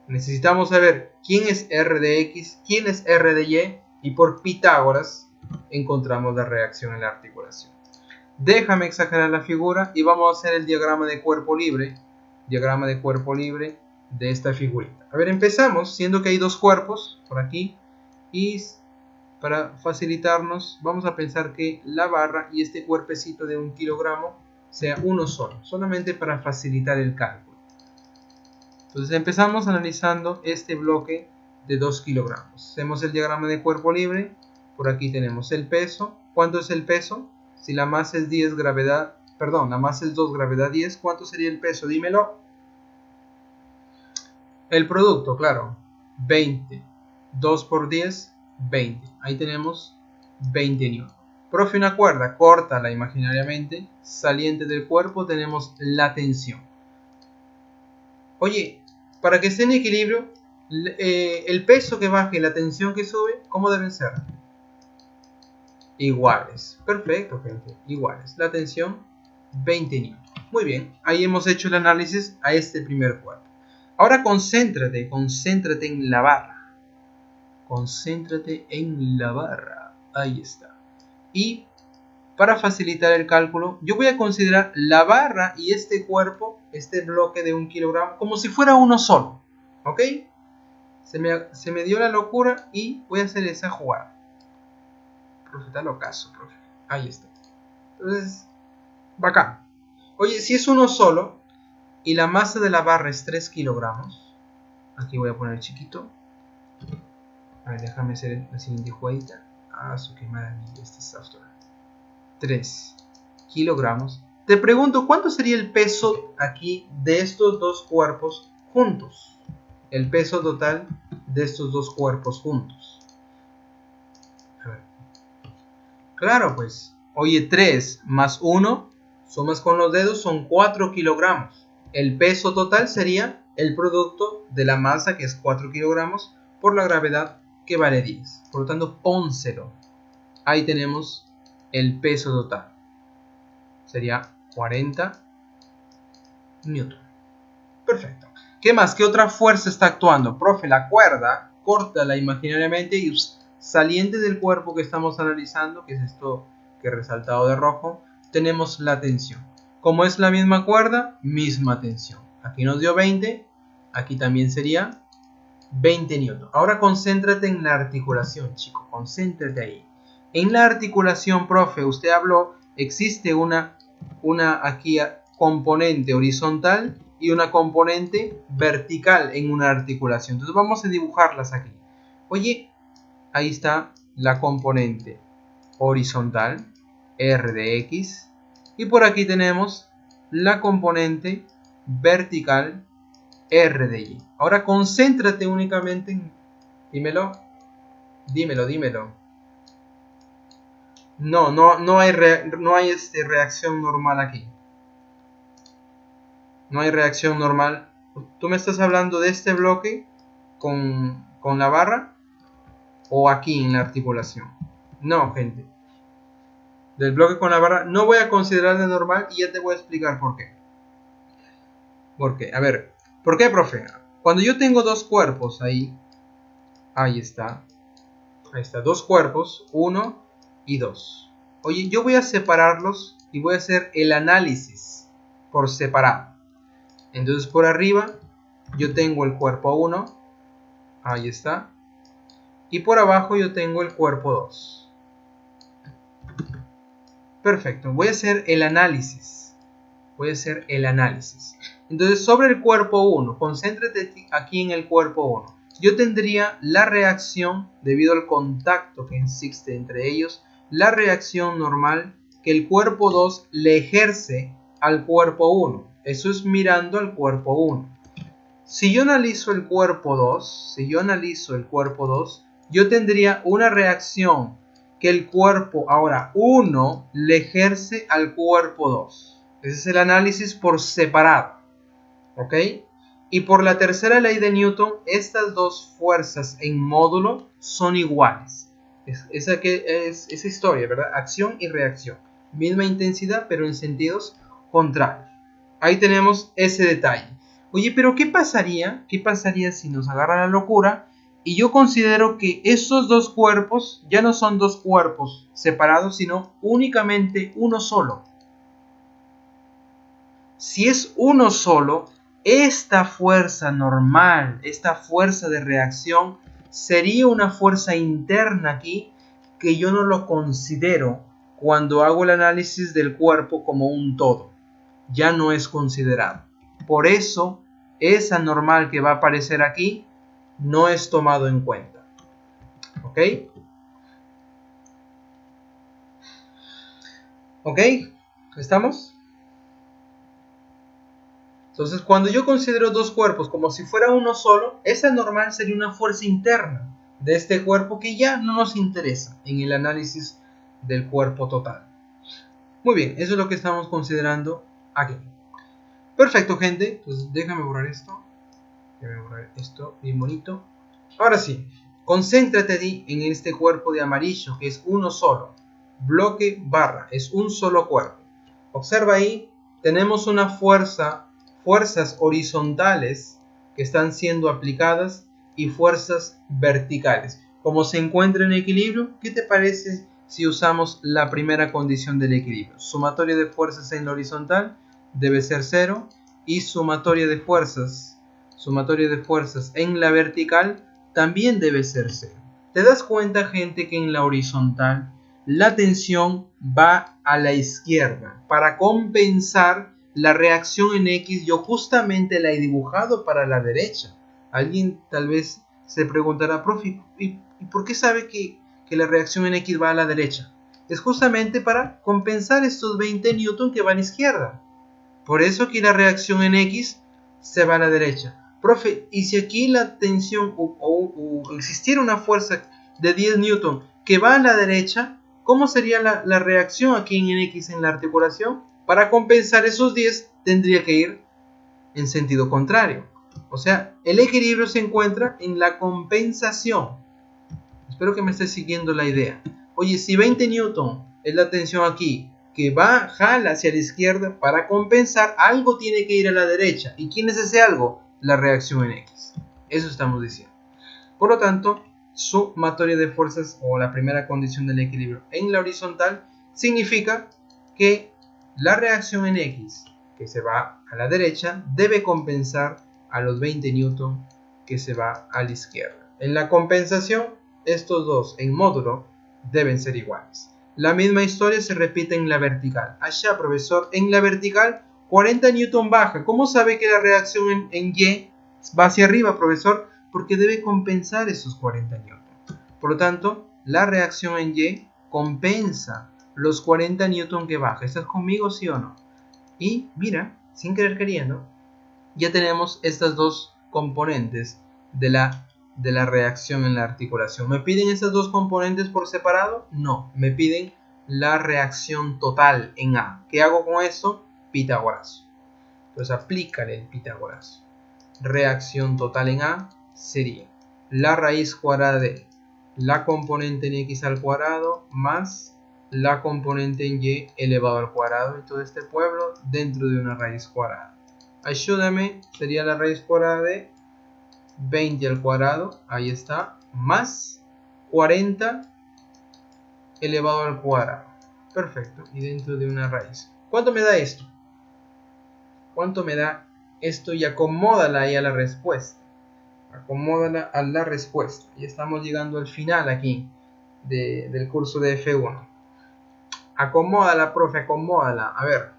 Necesitamos saber quién es R de X, quién es R de Y, y por Pitágoras encontramos la reacción en la articulación. Déjame exagerar la figura y vamos a hacer el diagrama de cuerpo libre. Diagrama de cuerpo libre de esta figurita. A ver, empezamos, siendo que hay dos cuerpos por aquí, y para facilitarnos vamos a pensar que la barra y este cuerpecito de 1 kilogramo sea uno solo, solamente para facilitar el cálculo. Entonces empezamos analizando este bloque de 2 kilogramos. Hacemos el diagrama de cuerpo libre. Por aquí tenemos el peso. ¿Cuánto es el peso? Si la masa es 10 gravedad, perdón, la masa es 2 gravedad 10, ¿cuánto sería el peso? Dímelo. El producto, claro, 20. 2 por 10, 20. Ahí tenemos 20 newton. Profe, una cuerda, córtala imaginariamente. Saliente del cuerpo tenemos la tensión. Oye, para que esté en equilibrio, el peso que baje y la tensión que sube, ¿cómo deben ser? Iguales. Perfecto, gente. Iguales. La tensión, 20 newton. Muy bien. Ahí hemos hecho el análisis a este primer cuerpo. Ahora concéntrate en la barra. Concéntrate en la barra. Ahí está. Y para facilitar el cálculo, yo voy a considerar la barra y este cuerpo, este bloque de 1 kilogramo, como si fuera uno solo. ¿Ok? Se me dio la locura y voy a hacer esa jugada. Profe, dale caso, profe. Ahí está. Entonces, bacán. Oye, si es uno solo y la masa de la barra es 3 kilogramos, aquí voy a poner chiquito. A ver, déjame hacer la siguiente jugadita. Ah, su qué maravilla este software. 3 kilogramos. Te pregunto, ¿cuánto sería el peso aquí de estos dos cuerpos juntos? El peso total de estos dos cuerpos juntos. A ver. Claro, pues. Oye, 3 más 1, sumas con los dedos, son 4 kilogramos. El peso total sería el producto de la masa, que es 4 kilogramos, por la gravedad, que vale 10. Por lo tanto, pónselo. Ahí tenemos el peso total. Sería 40 newton. Perfecto. ¿Qué más? ¿Qué otra fuerza está actuando? Profe, la cuerda, córtala imaginariamente y saliente del cuerpo que estamos analizando, que es esto que he resaltado de rojo, tenemos la tensión. Como es la misma cuerda, misma tensión. Aquí nos dio 20, aquí también sería 20 newton. Ahora concéntrate en la articulación, chico, concéntrate ahí. En la articulación, profe, usted habló, existe una aquí componente horizontal y una componente vertical en una articulación. Entonces vamos a dibujarlas aquí. Oye, ahí está la componente horizontal, R de X, y por aquí tenemos la componente vertical, R de Y. Ahora concéntrate únicamente en... Dímelo. No hay reacción normal aquí. No hay reacción normal. ¿Tú me estás hablando de este bloque con la barra o aquí en la articulación? No, gente. Del bloque con la barra no voy a considerar de normal y ya te voy a explicar por qué. ¿Por qué? A ver, ¿por qué, profe? Cuando yo tengo dos cuerpos ahí está, dos cuerpos, 1 y 2. Oye, yo voy a separarlos y voy a hacer el análisis por separado. Entonces por arriba yo tengo el cuerpo 1, ahí está, y por abajo yo tengo el cuerpo 2. Perfecto, voy a hacer el análisis. Entonces sobre el cuerpo 1, concéntrate aquí en el cuerpo 1. Yo tendría la reacción, debido al contacto que existe entre ellos, la reacción normal que el cuerpo 2 le ejerce al cuerpo 1. Eso es mirando al cuerpo 1. Si yo analizo el cuerpo 2, yo tendría una reacción que el cuerpo ahora 1 le ejerce al cuerpo 2. Ese es el análisis por separado. ¿Ok? Y por la tercera ley de Newton, estas dos fuerzas en módulo son iguales. Esa historia, ¿verdad? Acción y reacción. Misma intensidad, pero en sentidos contrarios. Ahí tenemos ese detalle. Oye, pero ¿qué pasaría? ¿Qué pasaría si nos agarra la locura? Y yo considero que esos dos cuerpos ya no son dos cuerpos separados, sino únicamente uno solo. Si es uno solo, esta fuerza normal, esta fuerza de reacción, sería una fuerza interna aquí que yo no lo considero cuando hago el análisis del cuerpo como un todo. Ya no es considerado. Por eso, esa normal que va a aparecer aquí no es tomado en cuenta. ¿Ok? ¿Ok? ¿Estamos? Entonces, cuando yo considero dos cuerpos como si fuera uno solo, esa normal sería una fuerza interna de este cuerpo que ya no nos interesa en el análisis del cuerpo total. Muy bien, eso es lo que estamos considerando aquí. Perfecto, gente. Entonces, déjame borrar esto. Déjame borrar esto bien bonito. Ahora sí, concéntrate ahí en este cuerpo de amarillo que es uno solo. Bloque barra, es un solo cuerpo. Observa ahí, tenemos una fuerzas horizontales que están siendo aplicadas y fuerzas verticales. Como se encuentra en equilibrio, ¿qué te parece si usamos la primera condición del equilibrio? Sumatoria de fuerzas en la horizontal debe ser 0 y sumatoria de fuerzas en la vertical también debe ser 0. ¿Te das cuenta, gente, que en la horizontal la tensión va a la izquierda? Para compensar la reacción en X, yo justamente la he dibujado para la derecha. Alguien tal vez se preguntará, profe, ¿y por qué sabe que la reacción en X va a la derecha? Es justamente para compensar estos 20 newton que van a izquierda. Por eso que la reacción en X se va a la derecha. Profe, ¿y si aquí la tensión o existiera una fuerza de 10 newton que va a la derecha, cómo sería la reacción aquí en X en la articulación? Para compensar esos 10 tendría que ir en sentido contrario. O sea, el equilibrio se encuentra en la compensación. Espero que me estés siguiendo la idea. Oye, si 20 newton es la tensión aquí, que jala hacia la izquierda, para compensar, algo tiene que ir a la derecha. ¿Y quién es ese algo? La reacción en X. Eso estamos diciendo. Por lo tanto, sumatoria de fuerzas o la primera condición del equilibrio en la horizontal, significa que la reacción en X que se va a la derecha debe compensar a los 20 newton que se va a la izquierda. En la compensación, estos dos en módulo deben ser iguales. La misma historia se repite en la vertical. Allá, profesor, en la vertical 40 newton baja. ¿Cómo sabe que la reacción en Y va hacia arriba, profesor? Porque debe compensar esos 40 newton. Por lo tanto, la reacción en Y compensa los 40 newton que baja. ¿Estás conmigo, sí o no? Y mira, sin querer queriendo, ya tenemos estas dos componentes de la reacción en la articulación. ¿Me piden estas dos componentes por separado? No, me piden la reacción total en A. ¿Qué hago con esto? Pitagorazo. Entonces aplícale el Pitagorazo. Reacción total en A sería la raíz cuadrada de la componente en X al cuadrado más la componente en Y elevado al cuadrado, y todo este pueblo dentro de una raíz cuadrada. Ayúdame, sería la raíz cuadrada de 20 al cuadrado, ahí está, más 40 elevado al cuadrado. Perfecto, y dentro de una raíz. ¿Cuánto me da esto? ¿Cuánto me da esto? Y acomódala ahí a la respuesta. Acomódala a la respuesta. Y estamos llegando al final aquí del curso de F1. Acomódala, profe, acomódala. A ver.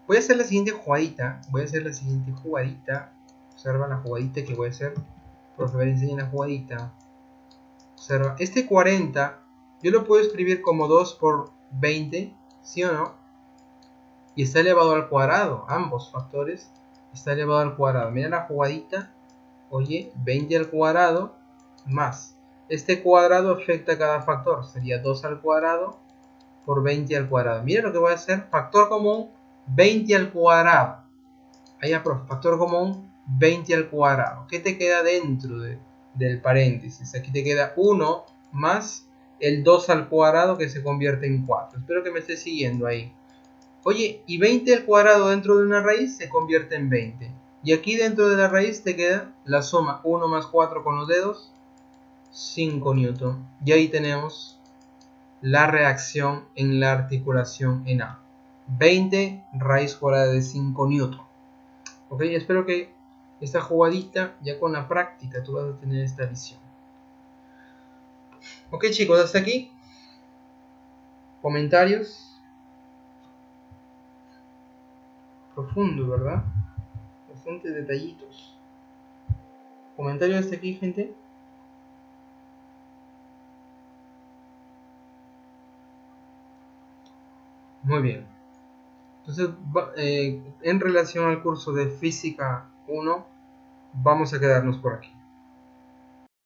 Voy a hacer la siguiente jugadita. Observa la jugadita que voy a hacer. Profe, me enseña la jugadita. Observa. Este 40 yo lo puedo escribir como 2 por 20. ¿Sí o no? Y está elevado al cuadrado. Ambos factores está elevado al cuadrado. Mira la jugadita. Oye, 20 al cuadrado más. Este cuadrado afecta a cada factor. Sería 2 al cuadrado por 20 al cuadrado. Mira lo que voy a hacer. Factor común, 20 al cuadrado. Allá, profe, factor común, 20 al cuadrado. ¿Qué te queda dentro del paréntesis? Aquí te queda 1 más el 2 al cuadrado, que se convierte en 4. Espero que me estés siguiendo ahí. Oye, y 20 al cuadrado dentro de una raíz se convierte en 20. Y aquí dentro de la raíz te queda la suma 1 más 4 con los dedos, 5 newton. Y ahí tenemos la reacción en la articulación en A. 20 raíz cuadrada de 5 newton. Ok, espero que esta jugadita, ya con la práctica, tú vas a tener esta visión. Ok, chicos, hasta aquí. Comentarios. Profundo, ¿verdad? Bastantes detallitos. ¿Comentarios hasta aquí, gente? Muy bien. Entonces, en relación al curso de Física 1, vamos a quedarnos por aquí.